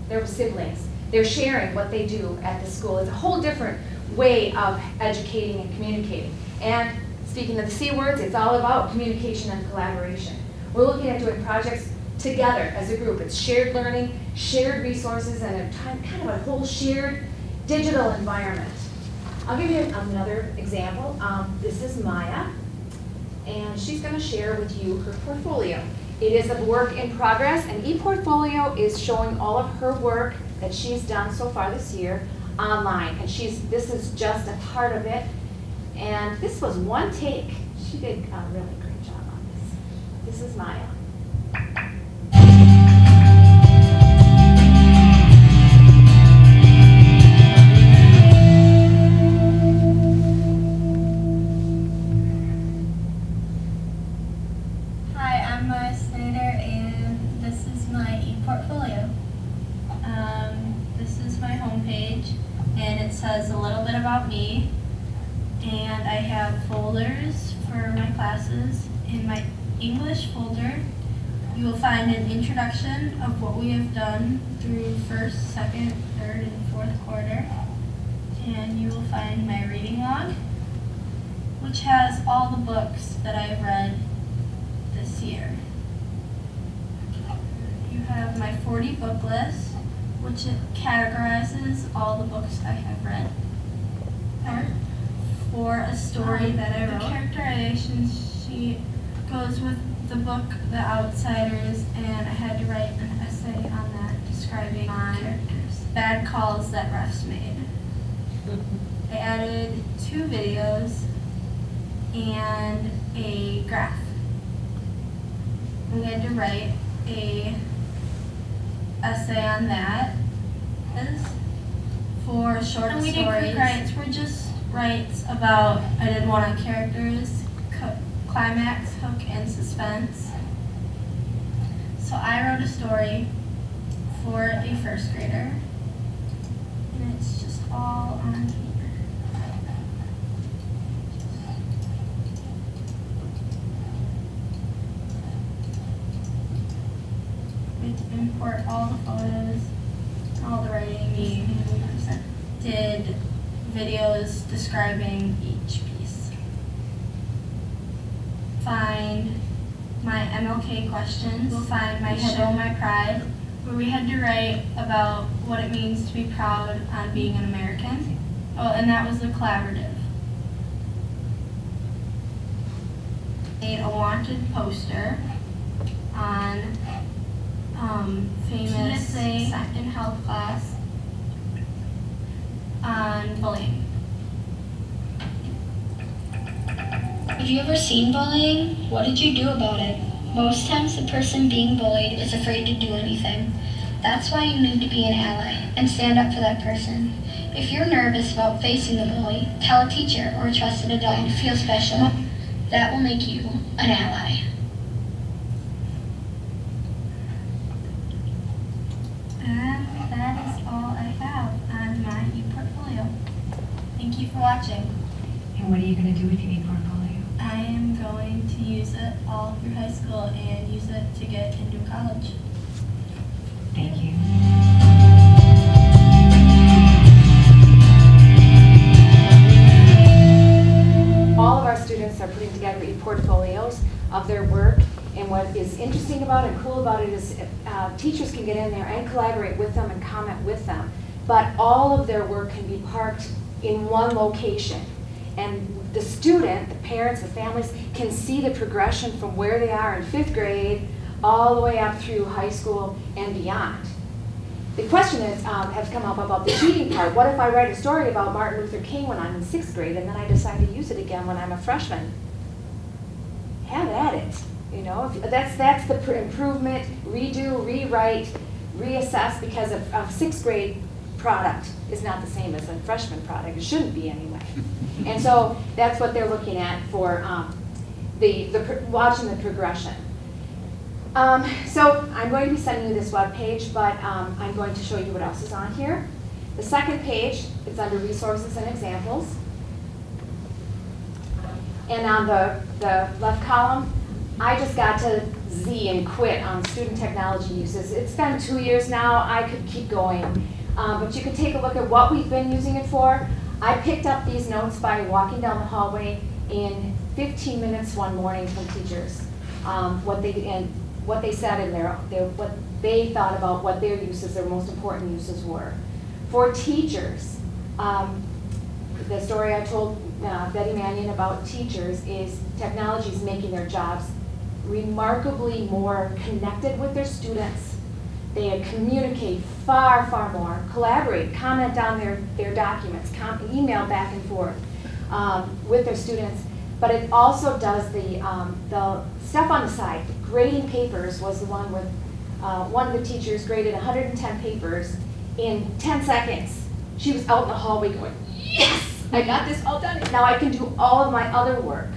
L: their siblings. They're sharing what they do at the school. It's a whole different way of educating and communicating. And speaking of the C words, it's all about communication and collaboration. We're looking at doing projects together as a group. It's shared learning, shared resources, and kind of a whole shared digital environment. I'll give you another example. This is Maya, and she's going to share with you her portfolio. It is a work in progress, and ePortfolio is showing all of her work that she's done so far this year online, and this is just a part of it. And this was one take. She did a really great job on this. This is Maya.
K: Hi, I'm Maya Snyder, and this is my ePortfolio. This is my homepage, and it says a little bit about me. And I have folders for my classes. In my English folder, you will find an introduction of what we have done through first, second, third, and fourth quarter. And you will find my reading log, which has all the books that I have read this year. You have my 40 book list, which categorizes all the books I have read. For a story that I wrote. The characterization sheet goes with the book The Outsiders, and I had to write an essay on that describing characters. Bad calls that refs made. I added 2 videos and a graph. We had to write a essay on that. For short stories. We did quick writes. We're just writes about, I did one on characters, climax, hook, and suspense. So I wrote a story for a first grader, and it's just all on here. We import all the photos, all the writing, and did videos describing each piece. Find my MLK questions. We'll find my Show My Pride, where we had to write about what it means to be proud on being an American. Oh, and that was a collaborative. Made a wanted poster on famous second health class on bullying.
M: Have you ever seen bullying? What did you do about it? Most times the person being bullied is afraid to do anything. That's why you need to be an ally and stand up for that person. If you're nervous about facing the bully, tell a teacher or a trusted adult and feel special. That will make you an ally.
K: And that is all I have on my ePortfolio. Thank you for watching.
J: And what are you going to do with your ePortfolio?
K: I am going to use it all through high school and use it to get into college.
J: Thank you.
L: All of our students are putting together ePortfolios of their work, and what is interesting about it and cool about it is teachers can get in there and collaborate with them and comment with them. but all of their work can be parked in one location. And the student, the parents, the families can see the progression from where they are in 5th grade all the way up through high school and beyond. The question has come up about the cheating part. What if I write a story about Martin Luther King when I'm in 6th grade and then I decide to use it again when I'm a freshman? Have at it. You know, that's the improvement, redo, rewrite, reassess, because a 6th grade product is not the same as a freshman product. It shouldn't be anyway. And so that's what they're looking at for watching the progression. So I'm going to be sending you this web page, but I'm going to show you what else is on here. The second page is under resources and examples. And on the left column, I just got to Z and quit on student technology uses. It's been 2 years now. I could keep going. But you can take a look at what we've been using it for. I picked up these notes by walking down the hallway in 15 minutes one morning from teachers. What they said in what they thought about what their uses, their most important uses were. For teachers, the story I told Betty Mannion about teachers is technology is making their jobs remarkably more connected with their students. They communicate far, far more, collaborate, comment on their documents, email back and forth with their students. But it also does the stuff on the side. Grading papers was the one with one of the teachers graded 110 papers in 10 seconds. She was out in the hallway going, yes, I got this all done. Now I can do all of my other work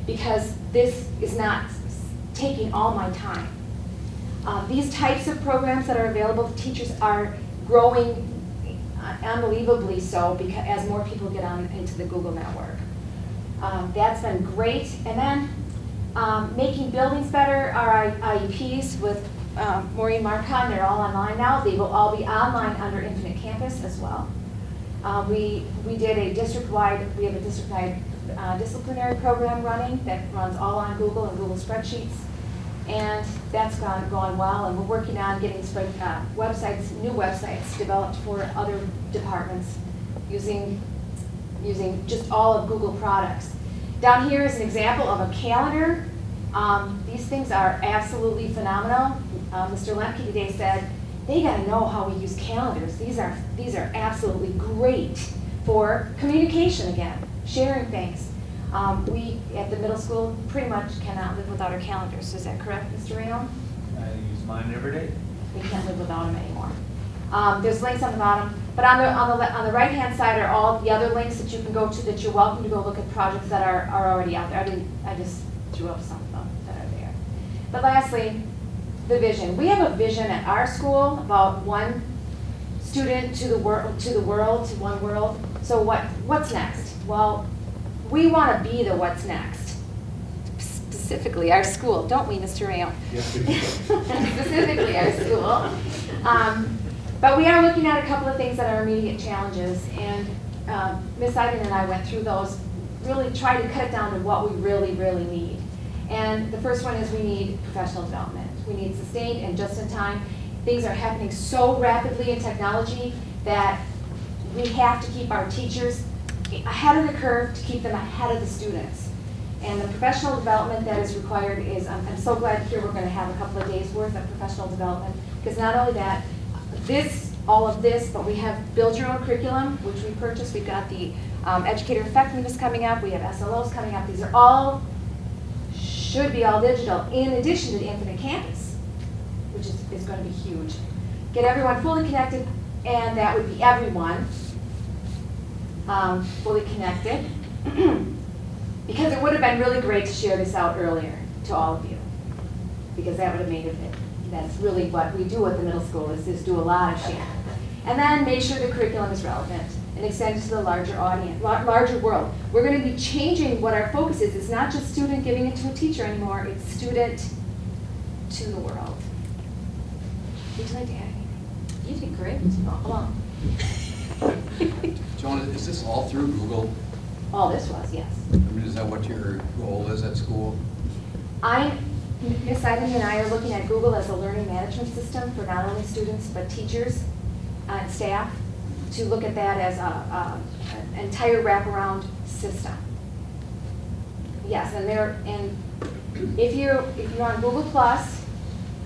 L: because this is not taking all my time. These types of programs that are available to teachers are growing unbelievably so because as more people get on into the Google network. That's been great. And then making buildings better are IEPs with Maureen Marcon. They're all online now. They will all be online under Infinite Campus as well. We did a district-wide disciplinary program running that runs all on Google and Google spreadsheets. And that's gone well, and we're working on getting new websites developed for other departments using just all of Google products. Down here is an example of a calendar. These things are absolutely phenomenal. Mr. Lemke today said, they gotta know how we use calendars. These are absolutely great for communication again, sharing things. We, at the middle school, pretty much cannot live without our calendars. Is that correct, Mr. Reno?
H: I use mine every day.
L: We can't live without them anymore. There's links on the bottom, but on the right-hand side are all the other links that you can go to that you're welcome to go look at projects that are already out there. I just threw up some of them that are there. But lastly, the vision. We have a vision at our school about one student to the world, to one world. So what's next? Well, we want to be the what's next. Specifically our school, don't we, Mr. Rayo?
H: Yes, we do.
L: Specifically our school. But we are looking at a couple of things that are immediate challenges, and Ms. Iden and I went through those, really tried to cut it down to what we really, really need. And the first one is we need professional development. We need sustained and just in time. Things are happening so rapidly in technology that we have to keep our teachers ahead of the curve to keep them ahead of the students. And the professional development that is required is, I'm so glad here we're going to have a couple of days worth of professional development, because not only that, all of this, but we have Build Your Own Curriculum, which we purchased. We've got the Educator Effectiveness coming up. We have SLOs coming up. These are all, should be all digital, in addition to the Infinite Campus, which is going to be huge. Get everyone fully connected, and that would be everyone fully connected. Because it would have been really great to share this out earlier to all of you, because that would have made it, that's really what we do at the middle school, is do a lot of sharing. And then make sure the curriculum is relevant and extend it to the larger audience, larger world. We're going to be changing what our focus is. It's not just student giving it to a teacher anymore, it's student to the world. Would you like to add anything? You did great. Hold on.
E: Joan, is this all through Google?
L: All this was, yes.
E: I mean, is that what your goal is at school?
L: Ms. Iden and I are looking at Google as a learning management system for not only students but teachers and staff. to look at that as an entire wraparound system. Yes, and if you're on Google Plus,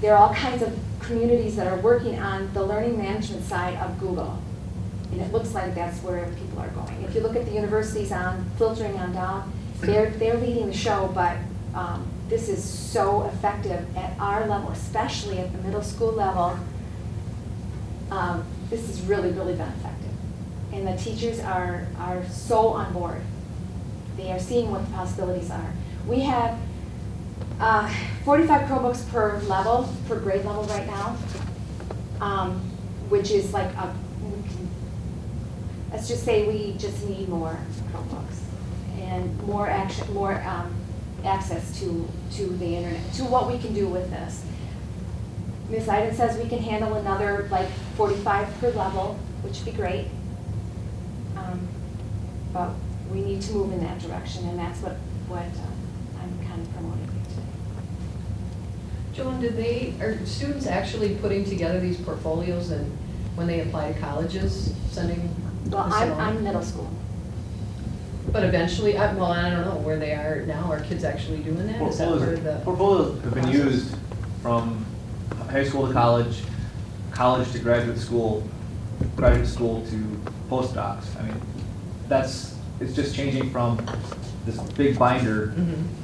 L: there are all kinds of communities that are working on the learning management side of Google. And it looks like that's where people are going. If you look at the universities on filtering on down, they're leading the show, but this is so effective at our level, especially at the middle school level. This has really, really been effective. And the teachers are so on board. They are seeing what the possibilities are. We have 45 Chromebooks per level, per grade level right now, which is like let's just say we just need more Chromebooks and more access to the internet, to what we can do with this. Ms. Iden says we can handle another like 45 per level, which would be great. But we need to move in that direction, and that's what I'm kind of promoting today.
N: Joan, are students actually putting together these portfolios and when they apply to colleges, sending?
L: Well, I'm middle school.
N: But eventually, I don't know where they are now. Are kids actually doing that? Is that part of the
H: Portfolios have been
N: process?
H: used from high school to college, college to graduate school to postdocs. I mean, it's just changing from this big binder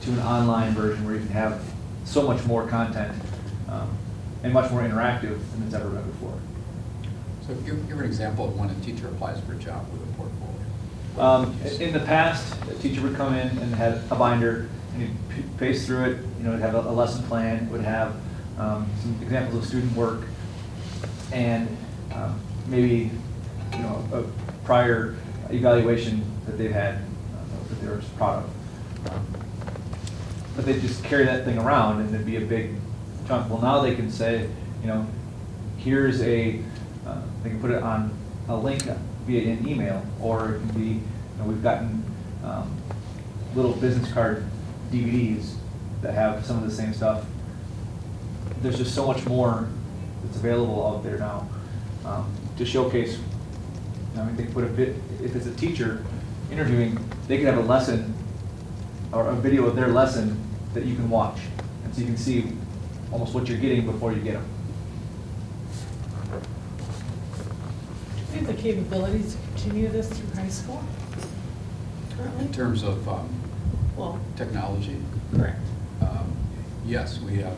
H: to an online version where you can have so much more content and much more interactive than it's ever been before.
E: So give an example of when a teacher applies for a job with a portfolio.
H: In the past, a teacher would come in and had a binder, and you'd pace through it. You know, it'd have a lesson plan, it would have some examples of student work, and maybe a prior evaluation that they've had that they were just proud of. But they just carry that thing around, and it'd be a big chunk. Well, now they can say, here's they can put it on a link via an email, or it can be, we've gotten little business card DVDs that have some of the same stuff. There's just so much more that's available out there now to showcase. They can put if it's a teacher interviewing, they could have a lesson or a video of their lesson that you can watch, and so you can see almost what you're getting before you get them.
F: Do you have the capabilities to continue this through high school currently?
E: In terms of
F: Well,
E: technology,
F: correct.
E: yes, we have.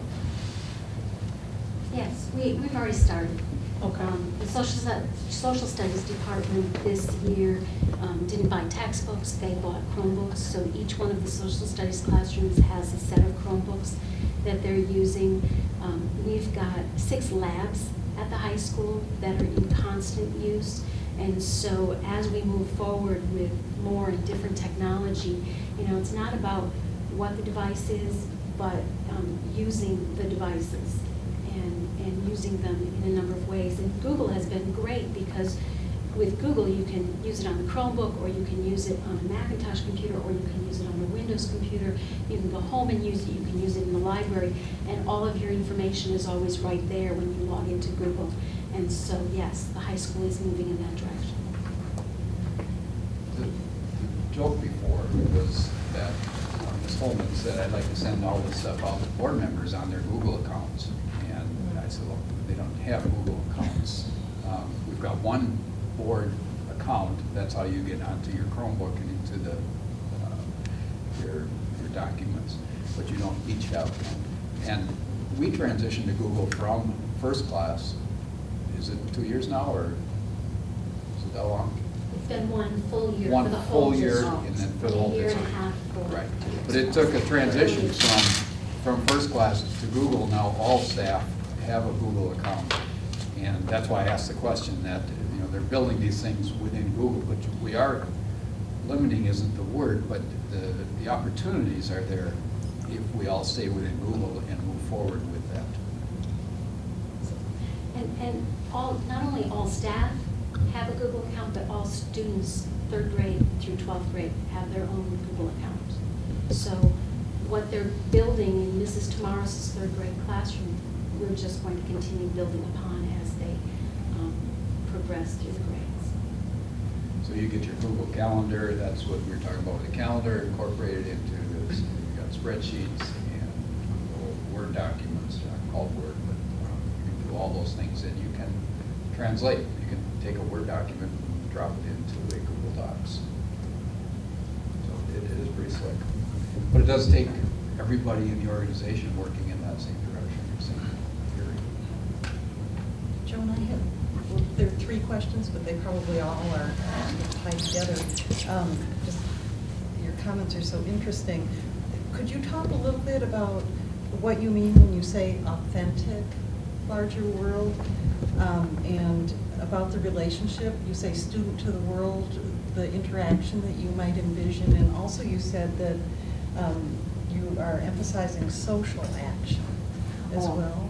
I: Yes, we've already started.
F: Okay.
I: The social studies department this year didn't buy textbooks, they bought Chromebooks. So each one of the social studies classrooms has a set of Chromebooks that they're using. We've got 6 labs at the high school that are in constant use. And so as we move forward with more and different technology, it's not about what the device is, but using the devices and using them in a number of ways. And Google has been great because with Google you can use it on the Chromebook, or you can use it on a Macintosh computer, or you can use it on a Windows computer. You can go home and use it, you can use it in the library, and all of your information is always right there when you log into Google. And so yes, the high school is moving in that direction.
E: The joke before was that Ms. Holman said, I'd like to send all this stuff out to board members on their Google accounts. And I said, well, they don't have Google accounts. We've got one board account, that's how you get onto your Chromebook and into your documents, but you don't each have one. And we transitioned to Google from first class. Is it 2 years now, or is it that long?
I: It's been one full year
E: One
I: for the whole
E: full year,
I: result.
E: and then for the whole
I: A year and a
E: design.
I: half for.
E: Right, but it took a transition from first class to Google. Now all staff have a Google account, and that's why I asked the question that, they're building these things within Google, but we are, limiting isn't the word, but the opportunities are there if we all stay within Google and move forward with that.
I: And not only all staff have a Google account, but all students, 3rd grade through 12th grade, have their own Google account. So what they're building in Mrs. Tamaris' 3rd grade classroom, we're just going to continue building upon as they progress through the grades.
E: So you get your Google Calendar, that's what we were talking about with the calendar, incorporated into this. You've got spreadsheets and Word documents, called Word, but you can do all those things, and you can translate. You can take a Word document and drop it into a Google Docs. So it is pretty slick. But it does take everybody in the organization working in that same direction, same theory.
C: Joan, I have, well, there are 3 questions, but they probably all are tied together. Just, your comments are so interesting. Could you talk a little bit about what you mean when you say authentic larger world, and about the relationship? You say student to the world, the interaction that you might envision, and also you said that you are emphasizing social action as well.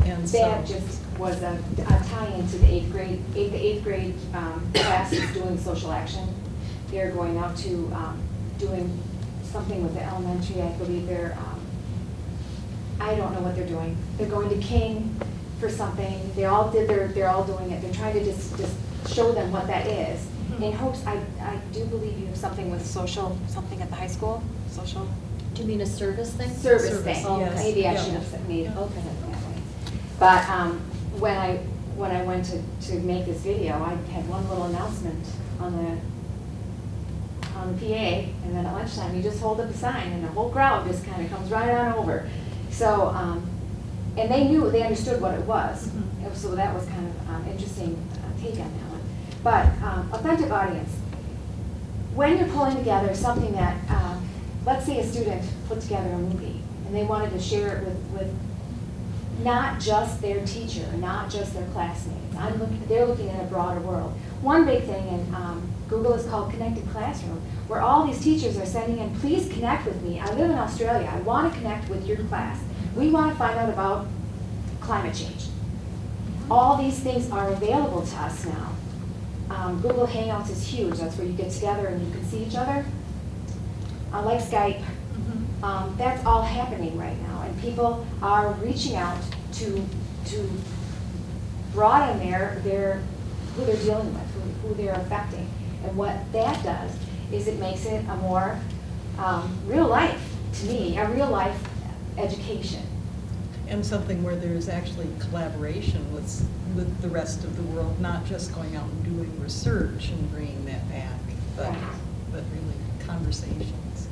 C: And
L: That
C: so,
L: just was a tie-in to the 8th grade. The 8th grade class is doing social action. They're going out to doing something with the elementary. I believe they're, I don't know what they're doing. They're going to King for something. They're all doing it. They're trying to just show them what that is. In hopes, I do believe you have something with social, something at the high school, social.
I: Do you mean a service thing?
L: Service thing.
I: Oh, okay.
L: Maybe I
C: Yeah.
L: should have said, maybe,
I: Okay.
L: said it that way. But when I went to make this video, I had one little announcement on the PA, and then at lunchtime, you just hold up a sign, and the whole crowd just kind of comes right on over. So, and they understood what it was.
C: Mhm.
L: So that was kind of interesting take on that one. But authentic audience, when you're pulling together something that, let's say a student put together a movie, and they wanted to share it with not just their teacher, not just their classmates. They're looking at a broader world. One big thing in Google is called Connected Classroom, where all these teachers are sending in, please connect with me. I live in Australia. I want to connect with your class. We want to find out about climate change. All these things are available to us now. Google Hangouts is huge. That's where you get together and you can see each other. Like Skype, that's all happening right now, and people are reaching out to broaden who they're dealing with, who they're affecting. And what that does is it makes it a more real life, to me, a real life education.
C: and something where there's actually collaboration with the rest of the world, not just going out and doing research and bringing that back, but really conversations.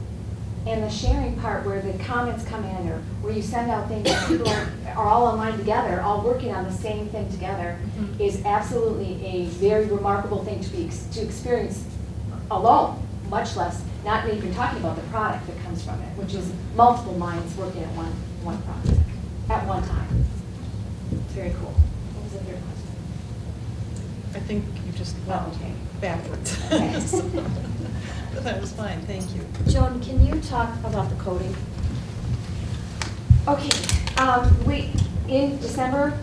L: And the sharing part where the comments come in, or where you send out things and people are all online together, all working on the same thing together, is absolutely a very remarkable thing to experience alone, much less not even talking about the product that comes from it, which is multiple minds working at one project at one time. Very cool. What was the third question?
C: I think you just went
L: okay.
C: backwards.
L: Okay.
C: But that was fine, thank you.
I: Joan, can you talk about the coding?
L: Okay, in December,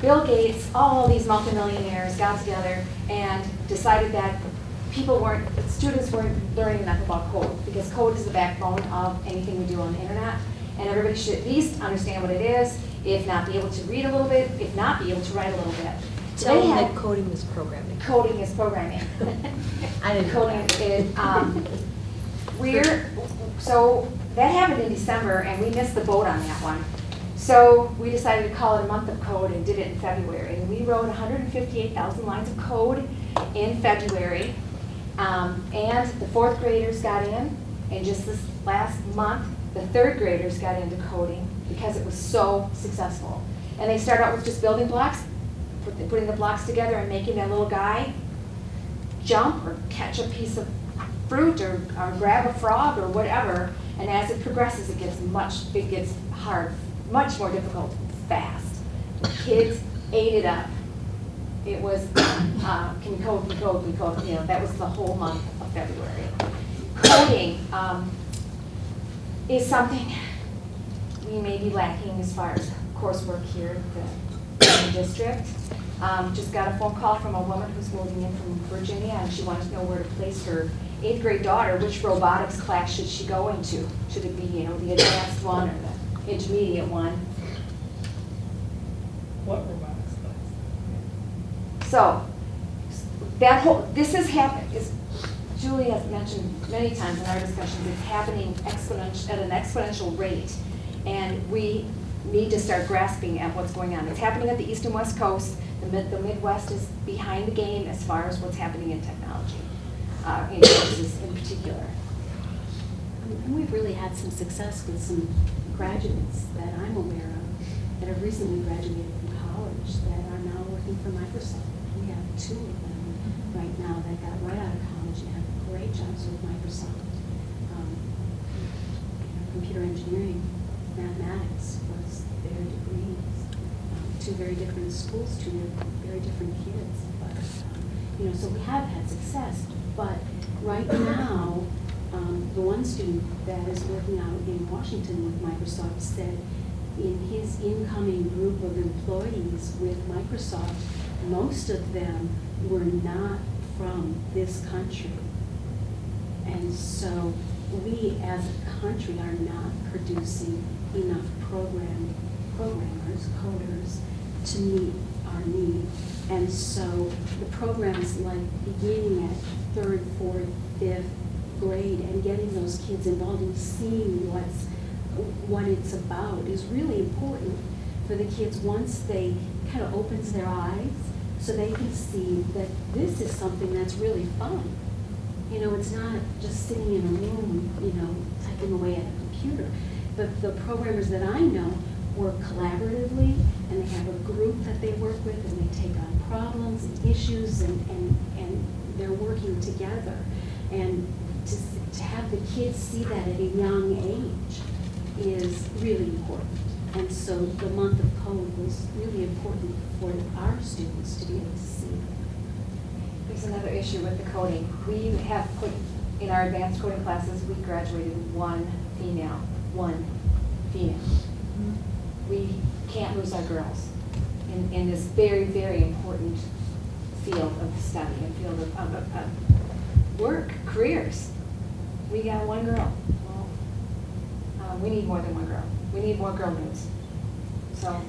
L: Bill Gates, all these multimillionaires got together and decided that students weren't learning enough about code, because code is the backbone of anything we do on the internet, and everybody should at least understand what it is, if not be able to read a little bit, if not be able to write a little bit.
I: Tell them that coding is programming.
L: Coding is programming.
I: I didn't know
L: Coding
I: that.
L: is, so that happened in December, and we missed the boat on that one. So we decided to call it a month of code and did it in February. And we wrote 158,000 lines of code in February. And the 4th graders got in, and just this last month, the 3rd graders got into coding because it was so successful. And they start out with just building blocks, putting the blocks together and making that little guy jump or catch a piece of fruit or grab a frog or whatever. And as it progresses, it gets hard, much more difficult, fast. The kids ate it up. It was, can we code, that was the whole month of February. Coding is something we may be lacking as far as coursework here at the district. Just got a phone call from a woman who's moving in from Virginia, and she wanted to know where to place her 8th grade daughter. Which robotics class should she go into? Should it be, the advanced one or the intermediate one?
F: What robotics class?
L: So, this has happened, Julie has mentioned many times in our discussions, it's happening at an exponential rate. And we need to start grasping at what's going on. It's happening at the East and West Coast. The Midwest is behind the game as far as what's happening in technology, in courses in particular.
O: And we've really had some success with some graduates that I'm aware of that have recently graduated from college that are now working for Microsoft. We have 2 of them right now that got right out of college and have great jobs with Microsoft. Computer engineering, mathematics was their degrees. 2 very different schools, 2 very different kids. But so we have had success. But right now, the one student that is working out in Washington with Microsoft said in his incoming group of employees with Microsoft, most of them were not from this country. And so we as a country are not producing enough programmers, coders, to meet our need. And so the programs like beginning at 3rd, 4th, 5th grade and getting those kids involved and seeing what it's about is really important for the kids once they kind of opens their eyes so they can see that this is something that's really fun. It's not just sitting in a room, typing away at a computer. But the programmers that I know work collaboratively, and they have a group that they work with, and they take on problems and issues, and they're working together. And to have the kids see that at a young age is really important. And so the month of code was really important for our students to be able to see.
L: There's another issue with the coding. We have put, in our advanced coding classes, we graduated 1 female. We can't lose our girls in this very, very important field of study and field of work, careers. We got 1 girl. Well, we need more than 1 girl. We need more girl nerds. So,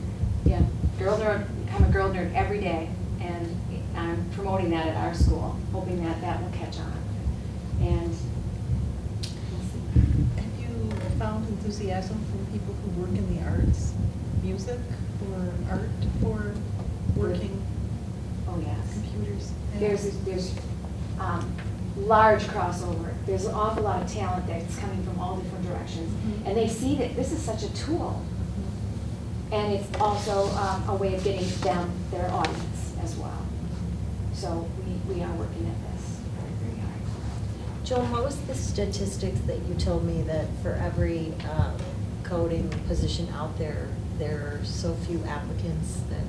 L: yeah, I'm a girl nerd every day, and I'm promoting that at our school, hoping that that will catch on. And we'll see.
C: Have you found enthusiasm from people who work in the arts, music, or art, for working?
L: Oh, yes.
C: Computers?
L: There's large crossover. There's an awful lot of talent that's coming from all different directions.
C: Mm-hmm.
L: And they see that this is such a tool. And it's also a way of getting down their audience as well. So we are working at this very, very hard.
I: Joan, what was the statistics that you told me that for every coding position out there, there are so few applicants that,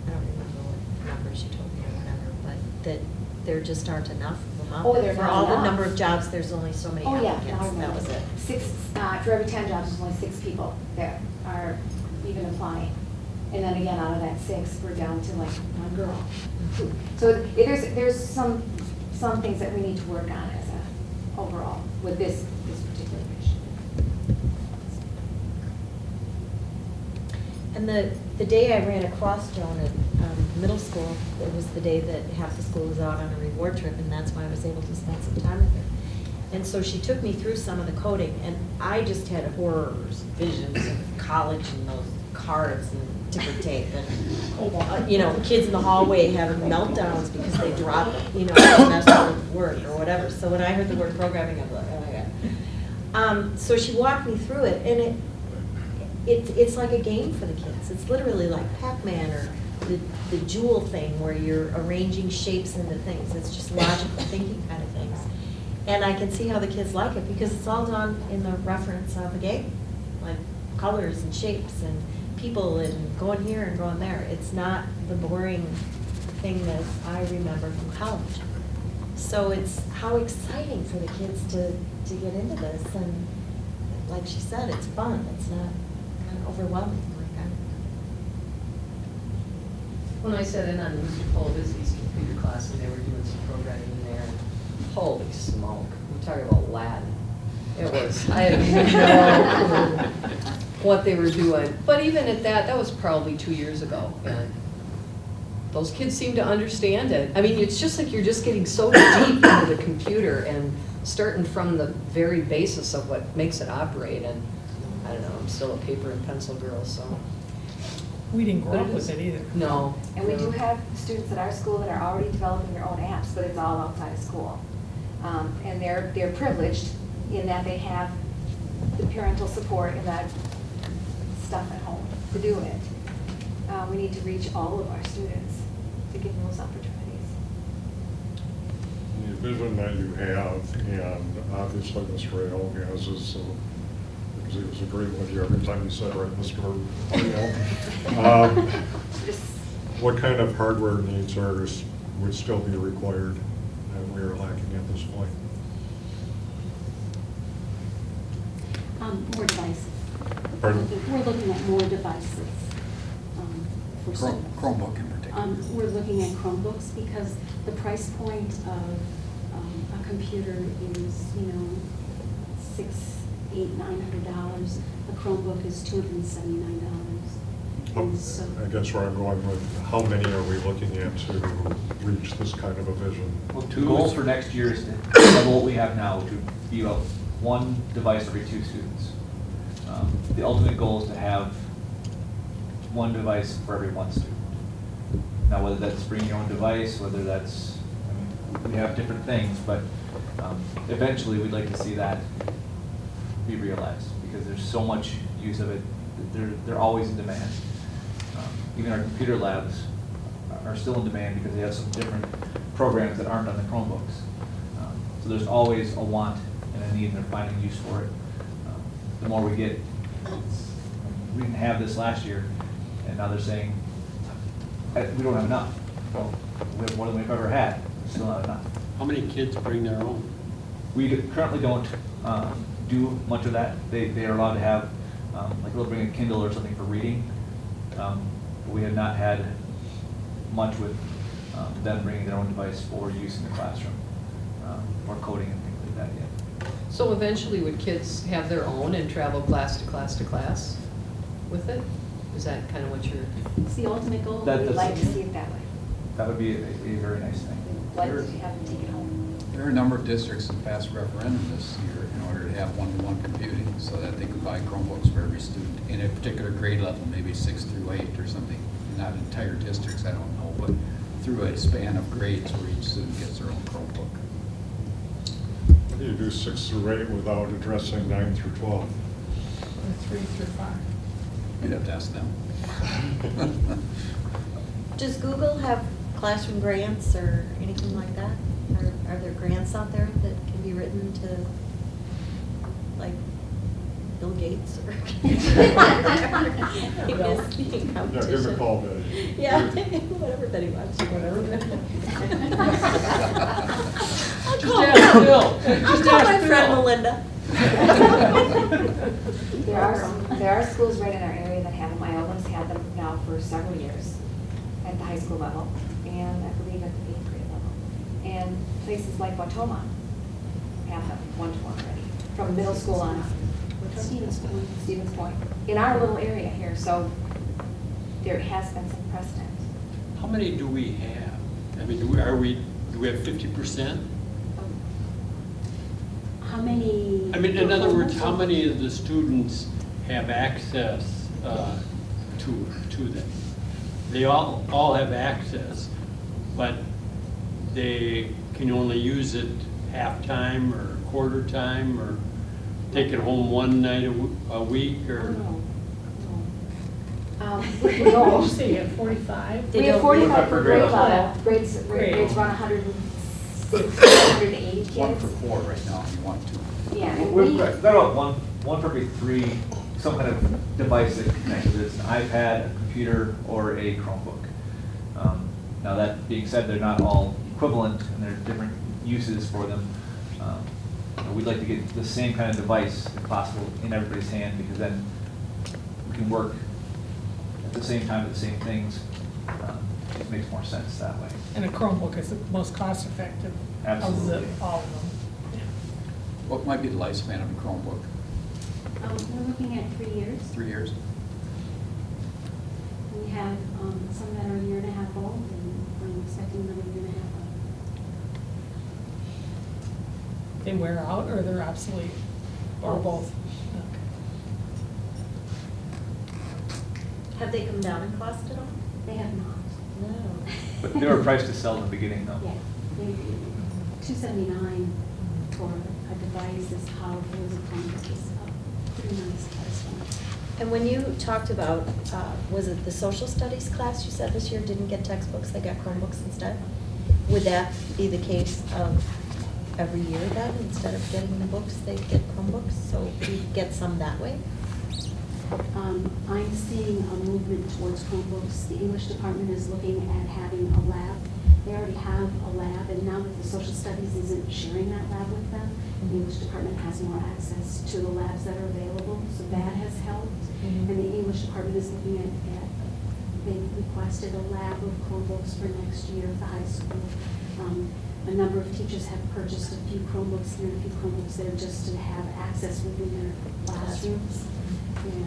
I: I don't remember what numbers you told me or whatever, but that there just aren't enough of them out
L: Oh,
I: there?
L: there's
I: For
L: not
I: all the
L: enough.
I: number of jobs, there's only so many
L: Oh, yeah,
I: applicants,
L: I remember.
I: that was it?
L: 6, for every 10 jobs, there's only 6 people that are even applying. And then again, out of that 6, we're down to like 1 girl. So there's some things that we need to work on as a overall with this particular issue.
I: And the day I ran across Joan at middle school, it was the day that half the school was out on a reward trip, and that's why I was able to spend some time with her. And so she took me through some of the coding, and I just had horrors, visions of college and those cards and ticker tape and, kids in the hallway having meltdowns because they dropped, a semester of work or whatever. So when I heard the word programming, I'm like, oh my God. So she walked me through it, and it's like a game for the kids. It's literally like Pac-Man or the Jewel thing where you're arranging shapes into things. It's just logical thinking kind of things. And I can see how the kids like it because it's all done in the reference of a game, like colors and shapes and people and going here and going there. It's not the boring thing that I remember from college. So it's how exciting for the kids to get into this. And like she said, it's fun. It's not kind of overwhelming.
N: When I sat in on Mr. Polovizy's computer class and they were doing some programming in there, holy smoke, we're talking about Latin. It was, I had no clue what they were doing. But even at that was probably 2 years ago. And those kids seem to understand it. I mean, it's just like you're just getting so deep into the computer and starting from the very basis of what makes it operate. And I don't know, I'm still a paper and pencil girl, so.
F: We didn't grow
N: But
F: up
N: it
F: with
N: is-
F: it either.
N: No.
L: And we
N: no.
L: do have students at our school that are already developing their own apps, but it's all outside of school. And they're privileged in that they have the parental support and that stuff at home to do it. We need to reach all of our students to give them those opportunities.
D: The vision that you have, and obviously Mr. Rayo has, is, because he was agreeing with you every time you said, right, Mr. Rayo. What kind of hardware needs would still be required that we are lacking at this point?
O: More devices.
D: Pardon?
O: We're looking at more devices for students.
E: Chromebook in particular.
O: We're looking at Chromebooks because the price point of a computer is, $600, $800, $900. A Chromebook is $279. And so,
D: I guess where I'm going with, how many are we looking at to reach this kind of a vision?
H: Well, the goal for next year is to double what we have now, which would be about one device every 2 students. The ultimate goal is to have one device for every 1 student. Now, whether that's bringing your own device, whether that's, we have different things, but eventually we'd like to see that be realized because there's so much use of it. They're always in demand. Even our computer labs are still in demand because they have some different programs that aren't on the Chromebooks. So there's always a want and a need, and they're finding use for it. The more we get, we didn't have this last year, and now they're saying, we don't have enough. Well, we have more than we've ever had, still not enough.
A: How many kids bring their own?
H: We currently don't do much of that. They are allowed to have, like they'll bring a Kindle or something for reading. But we have not had much with them bringing their own device for use in the classroom, or coding and things like that yet.
N: So eventually would kids have their own and travel class to class to class with it? Is that kind of what you're?
O: it's the ultimate goal.
H: That-
L: We'd
H: that's-
L: like to see it that way.
H: That would be a very nice thing.
L: We'd like to have them take it home.
E: There are a number of districts that passed a referendum this year in order to have one-to-one computing so that they could buy Chromebooks for every student in a particular grade level, maybe 6 through 8 or something. Not entire districts, I don't know, but through a span of grades where each student gets their own Chromebook.
D: How do you do 6 through 8 without addressing 9 through 12?
F: Or 3 through 5.
E: You'd have to ask them.
I: Does Google have classroom grants or anything like that? Are there grants out there that can be written to, like, Bill Gates or?
D: Yeah, give a call, Betty.
I: Yeah, whatever Betty wants, whatever. I'll
A: Just
I: call,
A: ask Bill.
I: I'll
A: Just
I: call
A: ask
I: my
A: Bill.
I: friend Melinda.
L: There are schools right in our area that have them. Iowa's had them now for several years at the high school level, and I believe at the 8th grade level. And places like Waupaca have them one-to-one already, from middle school on up. Stevens Point, in our little area here, so there has been some precedent.
A: How many do we have? I mean, do we have 50%?
O: How many?
A: I mean, in other words, how many of the students have access to them? They all have access, but they can only use it half-time or quarter time, or take it home one night a week, or?
F: Did you
L: No.
F: say you have 45?
L: We have 45 per grade
H: level.
L: level. Grades
F: Grade.
L: run 106, 180 kids.
E: 1 for 4 right now, if you want to.
L: Yeah, and
H: We've
L: we,
H: got about one for every 3, some kind of device that connects with this, an iPad, a computer, or a Chromebook. Now that being said, they're not all equivalent, and there are different uses for them. We'd like to get the same kind of device, if possible, in everybody's hand, because then we can work at the same time at the same things. It makes more sense that way.
F: And a Chromebook is the most cost-effective
H: Absolutely.
F: of all of them.
E: What might be the lifespan of a Chromebook?
O: We're looking at 3 years.
E: 3 years?
O: We have some that are a year and a half old, and I'm expecting another year and a half old.
F: They wear out or they're obsolete? Or
O: Both.
F: both? Okay.
I: Have they come down in cost at all?
O: They have not.
I: No.
H: But they were priced to sell in the beginning, though.
O: Yeah, they, $279 for a device as powerful as a Chromebook is a pretty nice price point.
I: And when you talked about, was it the social studies class you said this year didn't get textbooks, they got Chromebooks instead? Would that be the case of every year then, instead of getting the books, they get Chromebooks, so we get some that way?
O: I'm seeing a movement towards Chromebooks. The English department is looking at having a lab. They already have a lab, and now that the social studies isn't sharing that lab with them, the English department has more access to the labs that are available, so that has helped. And the English department is looking at they requested a lab of Chromebooks for next year at the high school. A number of teachers have purchased a few Chromebooks here and a few Chromebooks there just to have access within their classrooms. Yeah.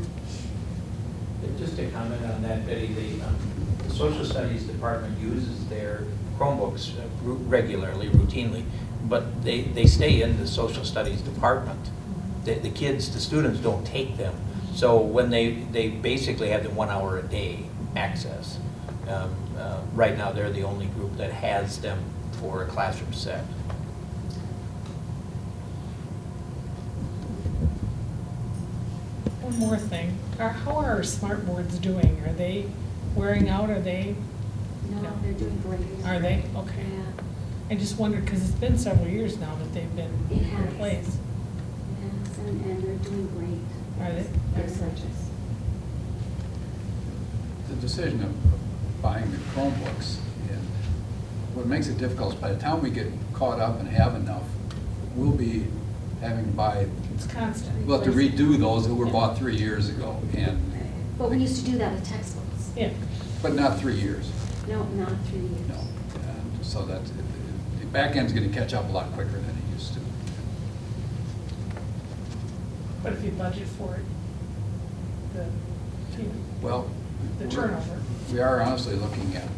G: Just to comment on that, Betty, the social studies department uses their Chromebooks regularly, routinely, but they stay in the social studies department. The kids, the students don't take them. So when they basically have them 1 hour a day access. Right now, they're the only group that has them for a classroom set.
F: One more thing, how are our smart boards doing? Are they wearing out, are they?
O: No, they're doing great.
F: Are they? Okay.
O: Yeah.
F: I just wondered, because it's been several years now that they've been
O: It has.
F: replaced.
O: Yes, and they're doing great.
F: Are they?
O: Excellent.
E: The decision of buying the Chromebooks, and what makes it difficult is by the time we get caught up and have enough, we'll be having to buy,
F: It's constant.
E: we'll have to redo those that were bought 3 years ago, and,
O: But we used to do that with textbooks.
F: Yeah.
E: but not 3 years.
O: No, not 3 years.
E: No. And so that's, the back end's gonna catch up a lot quicker than it used to.
F: But if you budget for it,
E: Well,
F: the turnover.
E: we are honestly looking at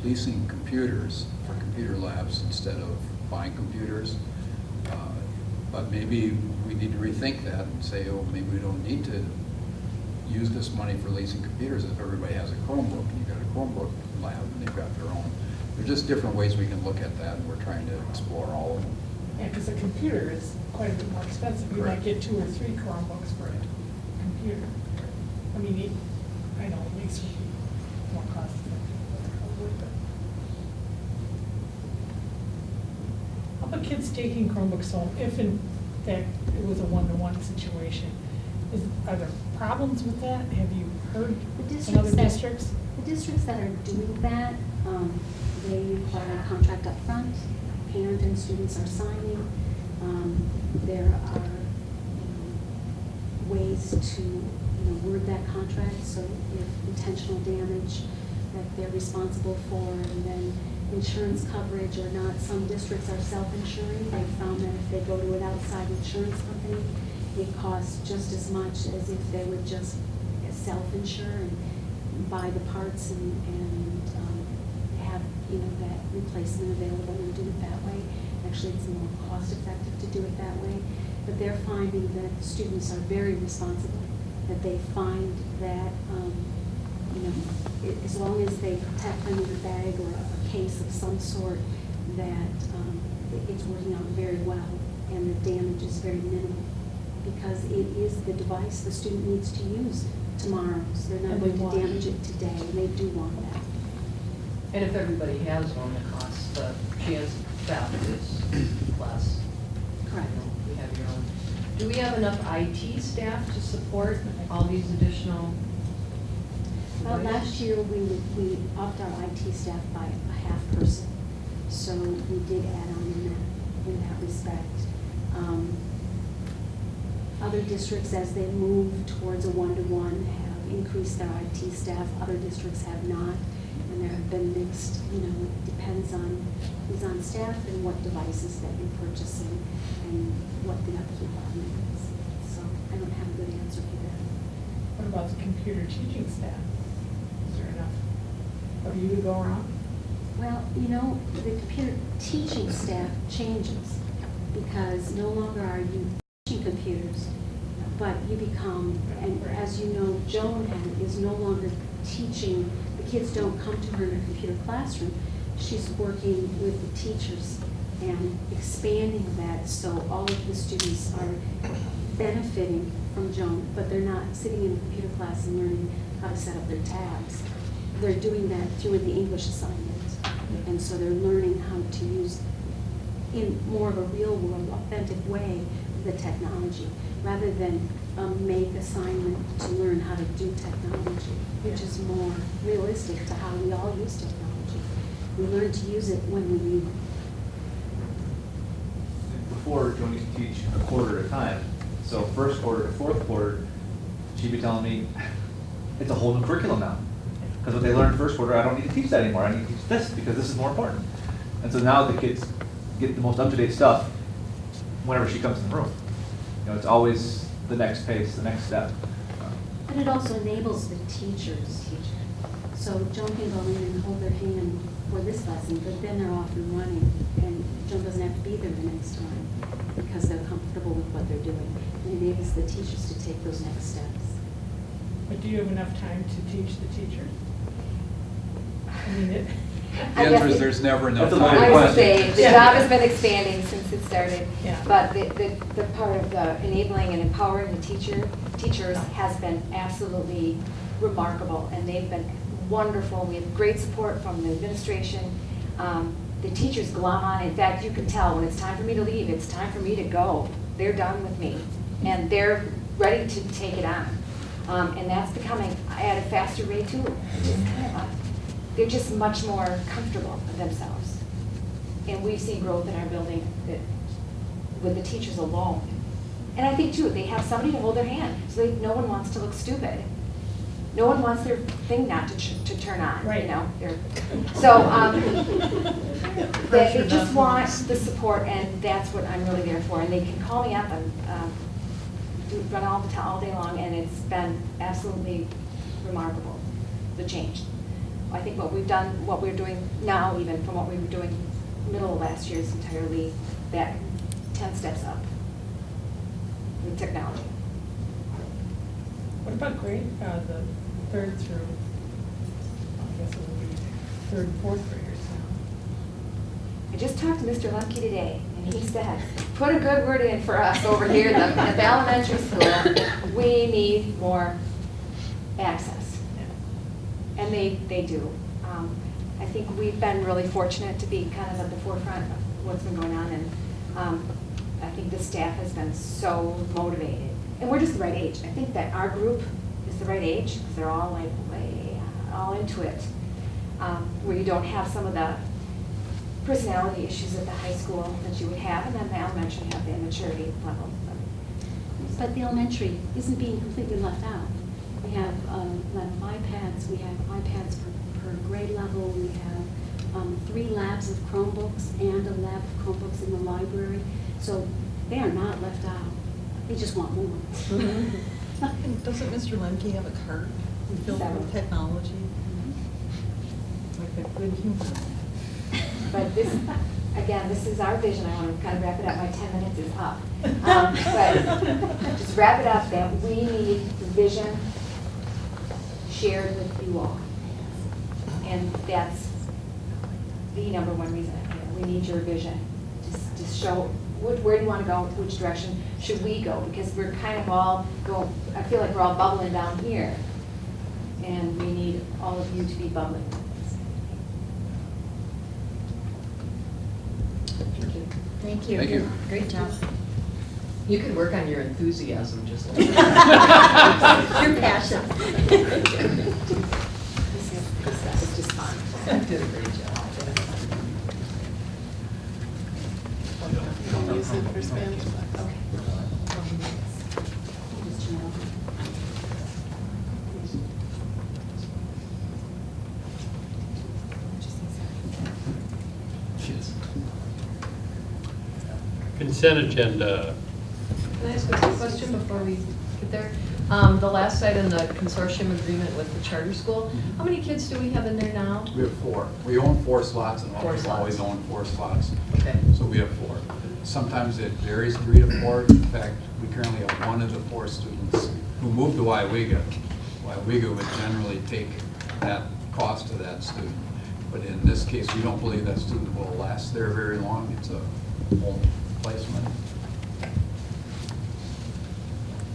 E: leasing computers for computer labs instead of buying computers. But maybe we need to rethink that and say, oh, maybe we don't need to use this money for leasing computers if everybody has a Chromebook and you've got a Chromebook lab and they've got their own. There's just different ways we can look at that, and we're trying to explore all of them.
F: Yeah, because a computer is quite a bit more expensive. You might get 2 or 3 Chromebooks for a computer. I mean, I know at least would be more cost effective. How about kids taking Chromebooks home, if in fact it was a one-to-one situation? Are there problems with that? Have you heard in other districts?
O: The districts that are doing that, they require a contract up front. Parent and students are signing. There are ways to word that contract, so if intentional damage that they're responsible for, and then insurance coverage or not. Some districts are self-insuring. They found that if they go to an outside insurance company, it costs just as much as if they would just self-insure and buy the parts and have that replacement available and do it that way. Actually, it's more cost-effective to do it that way. But they're finding that students are very responsible. That they find that as long as they protect them with a bag or a case of some sort, that it's working out very well and the damage is very minimal, because it is the device the student needs to use tomorrow. So they're not
F: And
O: going
F: they
O: to
F: want it.
O: damage it today, and they do want that.
N: And if everybody has one, the cost, the chance of theft is less.
O: Correct.
N: You have your own. Do we have enough IT staff to support all these additional?
O: Well, last year, we upped our IT staff by a half person, so we did add on in that respect. Other districts, as they move towards a one-to-one, have increased their IT staff. Other districts have not, and there have been mixed, it depends on who's on staff and what devices that you're purchasing and what the upkeep on is. So I don't have a good answer for that.
F: What about the computer teaching staff? Is there enough of you to go around?
O: Well, you know, the computer teaching staff changes because no longer are you teaching computers, but you become, and as you know, Joan is no longer teaching, the kids don't come to her in a computer classroom. She's working with the teachers and expanding that so all of the students are benefiting from Joan, but they're not sitting in a computer class and learning how to set up their tabs. They're doing that through the English assignment. And so they're learning how to use, in more of a real world, authentic way, the technology, rather than make assignment to learn how to do technology, which is more realistic to how we all use technology. We learn to use it when we need it.
H: Before, Joan used to teach a quarter at a time. So first quarter to fourth quarter, she'd be telling me, it's a whole new curriculum now. Because what they learned first quarter, I don't need to teach that anymore. I need to teach this because this is more important. And so now the kids get the most up-to-date stuff whenever she comes in the room. You know, it's always the next pace, the next step.
O: But it also enables the teachers. So Joan can go in and hold their hand for this lesson, but then they're off and running, and Joan doesn't have to be there the next time because they're comfortable with what they're doing. It enables the teachers to take those next steps.
F: But do you have enough time to teach the teachers? I mean,
E: The answer is there's never enough
H: That's a
E: time.
H: loaded
L: I would say, the
F: Yeah.
L: job has been expanding since it started.
F: Yeah.
L: But the part of the enabling and empowering the teachers has been absolutely remarkable, and they've been wonderful. We have great support from the administration. The teachers glom on. In fact, you can tell when it's time for me to leave, it's time for me to go. They're done with me, and they're ready to take it on. And that's becoming at a faster rate too. It's just kind of they're just much more comfortable with themselves. And we've seen growth in our building with the teachers alone. And I think too, they have somebody to hold their hand, so no one wants to look stupid. No one wants their thing not to turn on,
F: Right.
L: you know? So they just want the support, and that's what I'm really there for. And they can call me up and run all day long, and it's been absolutely remarkable, the change. I think what we've done, what we're doing now, even from what we were doing middle of last year, is entirely that 10 steps up with technology.
F: what about grade, the third through, I guess it would be third and fourth graders now?
L: I just talked to Mr. Lemke today, and he said, put a good word in for us over here in the elementary school. We need more access. And they do. I think we've been really fortunate to be kind of at the forefront of what's been going on, and I think the staff has been so motivated. And we're just the right age. I think that our group is the right age, because they're all like way all into it, where you don't have some of the personality issues at the high school that you would have, and then the elementary have the immaturity level.
O: But the elementary isn't being completely left out. We have iPads. We have iPads per grade level. We have 3 labs of Chromebooks and a lab of Chromebooks in the library. So they are not left out. They just want more.
C: And doesn't Mr. Lemke have a cart filled with technology? Like a good human.
L: But this, again, this is our vision. I want to kind of wrap it up. My 10 minutes is up. But just wrap it up that we need the vision shared with you all. And that's the number one reason I'm here. We need your vision. Just show where do you want to go, which direction should we go? Because we're kind of all going, I feel like we're all bubbling down here. And we need all of you to be bubbling with us.
N: Thank you.
I: Thank you.
E: Thank you.
I: Great job.
N: You can work on your enthusiasm just like
I: Your passion.
L: It's just fun.
N: You did a great job.
P: Use it for Spanish class.
A: Consent agenda.
N: Can I ask a quick question before we get there? The last item, the consortium agreement with the charter school. How many kids do we have in there now?
E: We have 4. We own 4 slots, and
N: Four
E: we've always
N: slots.
E: owned 4 slots.
N: Okay.
E: So we have 4. Sometimes it varies 3 to 4. In fact, we currently have 1 of the 4 students who moved to Waupaca. Waupaca would generally take that cost of that student. But in this case, we don't believe that student will last there very long. It's a home placement.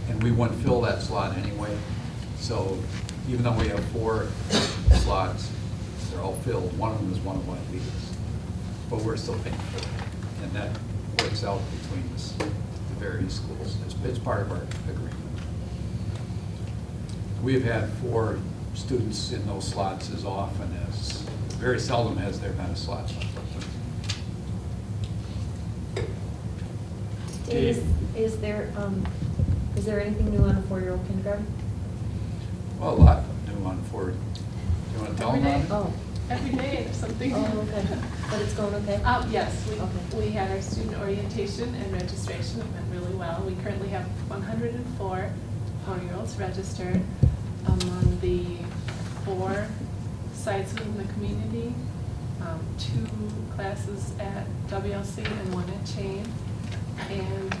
E: And we wouldn't fill that slot anyway. So even though we have 4 slots, they're all filled. One of them is one of Waupaca's. But we're still paying for it. And that works out between us, the various schools. It's part of our agreement. We've had 4 students in those slots as often as, very seldom has there been a slot left open.
I: Is there anything new on a 4-year-old kindergarten?
E: Well, a lot new on 4. You want to tell them about it?
I: Oh.
P: Every day there's something.
I: Oh, okay. But it's going okay?
P: Yes,
I: Okay.
P: we had our student orientation and registration. It went really well. We currently have 104 4-year-olds registered among the 4 sites in the community, 2 classes at WLC and 1 at Chain. And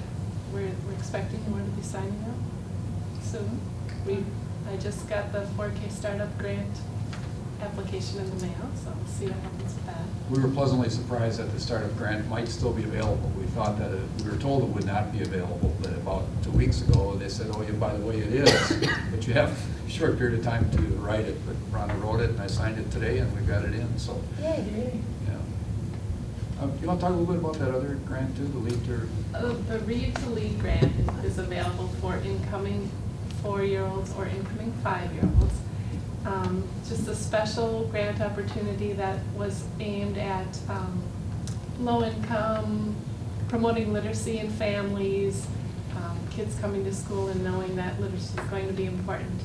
P: we're expecting more to be signing up soon. I just got the 4K startup grant application in the mail, so we'll see what happens with that.
E: We were pleasantly surprised that the startup grant might still be available. We thought that we were told it would not be available, but about 2 weeks ago, they said, oh, yeah, by the way, it is, but you have a short period of time to write it. But Rhonda wrote it, and I signed it today, and we got it in, so.
I: Yay.
E: Yeah. You want to talk a little bit about that other grant too, the Lead to?
P: The Read to Lead grant is available for incoming 4-year-olds or incoming 5-year-olds. Just a special grant opportunity that was aimed at low income, promoting literacy in families, kids coming to school and knowing that literacy is going to be important.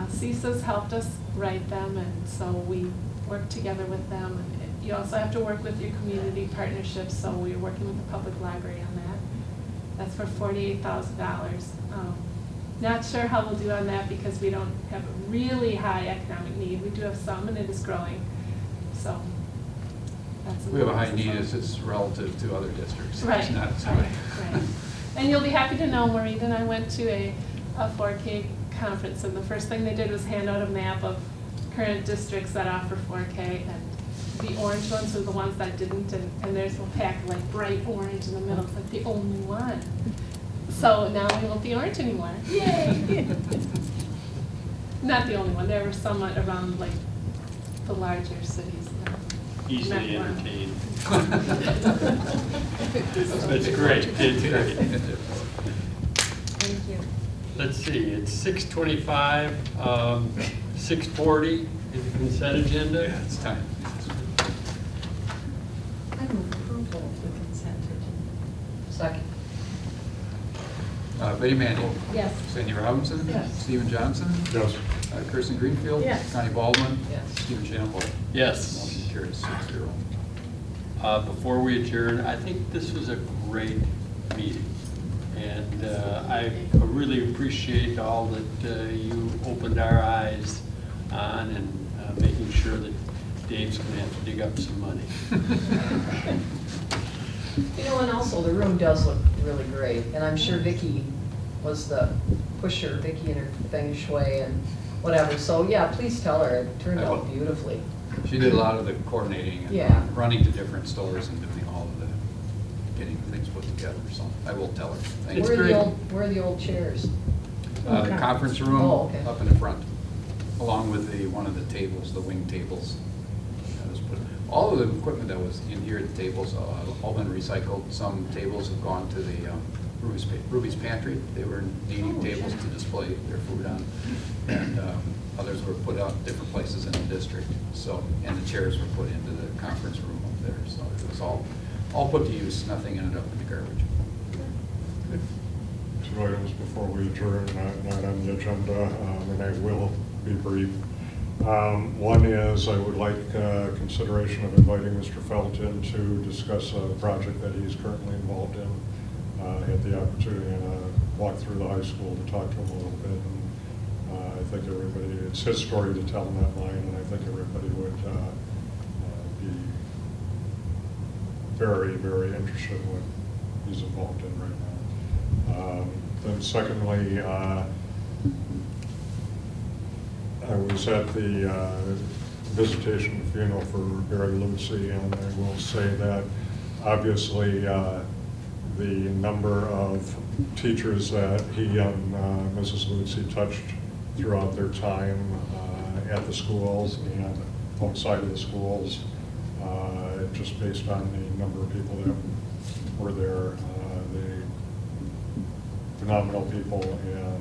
P: CISA's helped us write them, and so we work together with them. And you also have to work with your community partnerships, so we're working with the public library on that. That's for $48,000. Not sure how we'll do on that because we don't have a really high economic need. We do have some, and it is growing. So that's.
E: We have a high need as it's relative to other districts.
P: Right.
E: It's not as
P: right,
E: high.
P: right. And you'll be happy to know, Maureen and I went to a 4K conference, and the first thing they did was hand out a map of current districts that offer 4K, and the orange ones are the ones that didn't, and there's a pack like bright orange in the middle. It's like the only one. So now we won't be orange anymore. Yay! Not the only one. There were some around like the larger cities.
A: Easily entertained. That's great. It's great.
I: Thank you.
A: Let's see, it's 6:25, 6:40 is the consent agenda.
E: Yeah, it's time.
C: I move approval of the consent agenda.
N: Second.
E: Betty Mandy.
I: Yes.
E: Sandy Robinson.
C: Yes.
E: Stephen Johnson.
D: Yes.
E: Kirsten Greenfield.
F: Yes.
E: Connie Baldwin.
N: Yes.
E: Stephen Shambo.
A: Yes.
E: Motion carries 6-0.
A: Before we adjourn, I think this was a great meeting. And I really appreciate all that you opened our eyes on and making sure that Dave's going to have to dig up some money.
N: You know, and also the room does look really great, and I'm sure Vicki was the pusher, Vicki and her feng shui and whatever. So yeah, please tell her it turned
E: I will.
N: out beautifully.
E: She did a lot of the coordinating and
N: Yeah.
E: running to different stores and doing all of the, getting things put together, so I will tell her. Thank you.
N: Where are the old chairs?
E: The conference room
N: Oh, okay.
E: up in the front, along with one of the tables, the wing tables. That was put- All of the equipment that was in here at the tables, all been recycled. Some tables have gone to the Ruby's Pantry. They were needing tables to display their food on. And others were put out different places in the district. So, and the chairs were put into the conference room up there. So it was all put to use. Nothing ended up in the garbage. Good.
D: Two items before we adjourn, not on the agenda, and I will be brief. One is I would like consideration of inviting Mr. Felton to discuss a project that he's currently involved in. Had the opportunity in a walk through the high school to talk to him a little bit. And I think everybody, it's his story to tell, not mine, and I think everybody would be very, very interested in what he's involved in right now. Then secondly, I was at the visitation funeral for Barry Lucy, and I will say that obviously the number of teachers that he and Mrs. Lucy touched throughout their time at the schools and outside of the schools, just based on the number of people that were there, the phenomenal people, and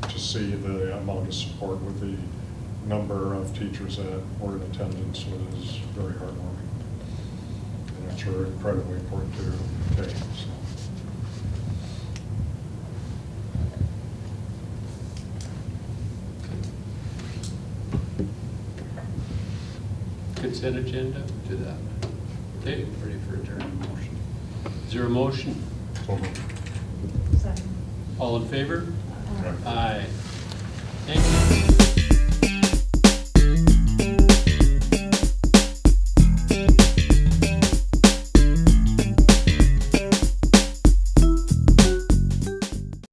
D: to see the amount of support with the number of teachers that were in attendance was very heartwarming. And it's incredibly important to take. So.
A: Consent agenda?
E: Do that.
A: Okay.
E: Ready for adjournment motion.
A: Is there a motion?
F: Second.
A: All in favor?
D: Right.
A: Aye. Thank you.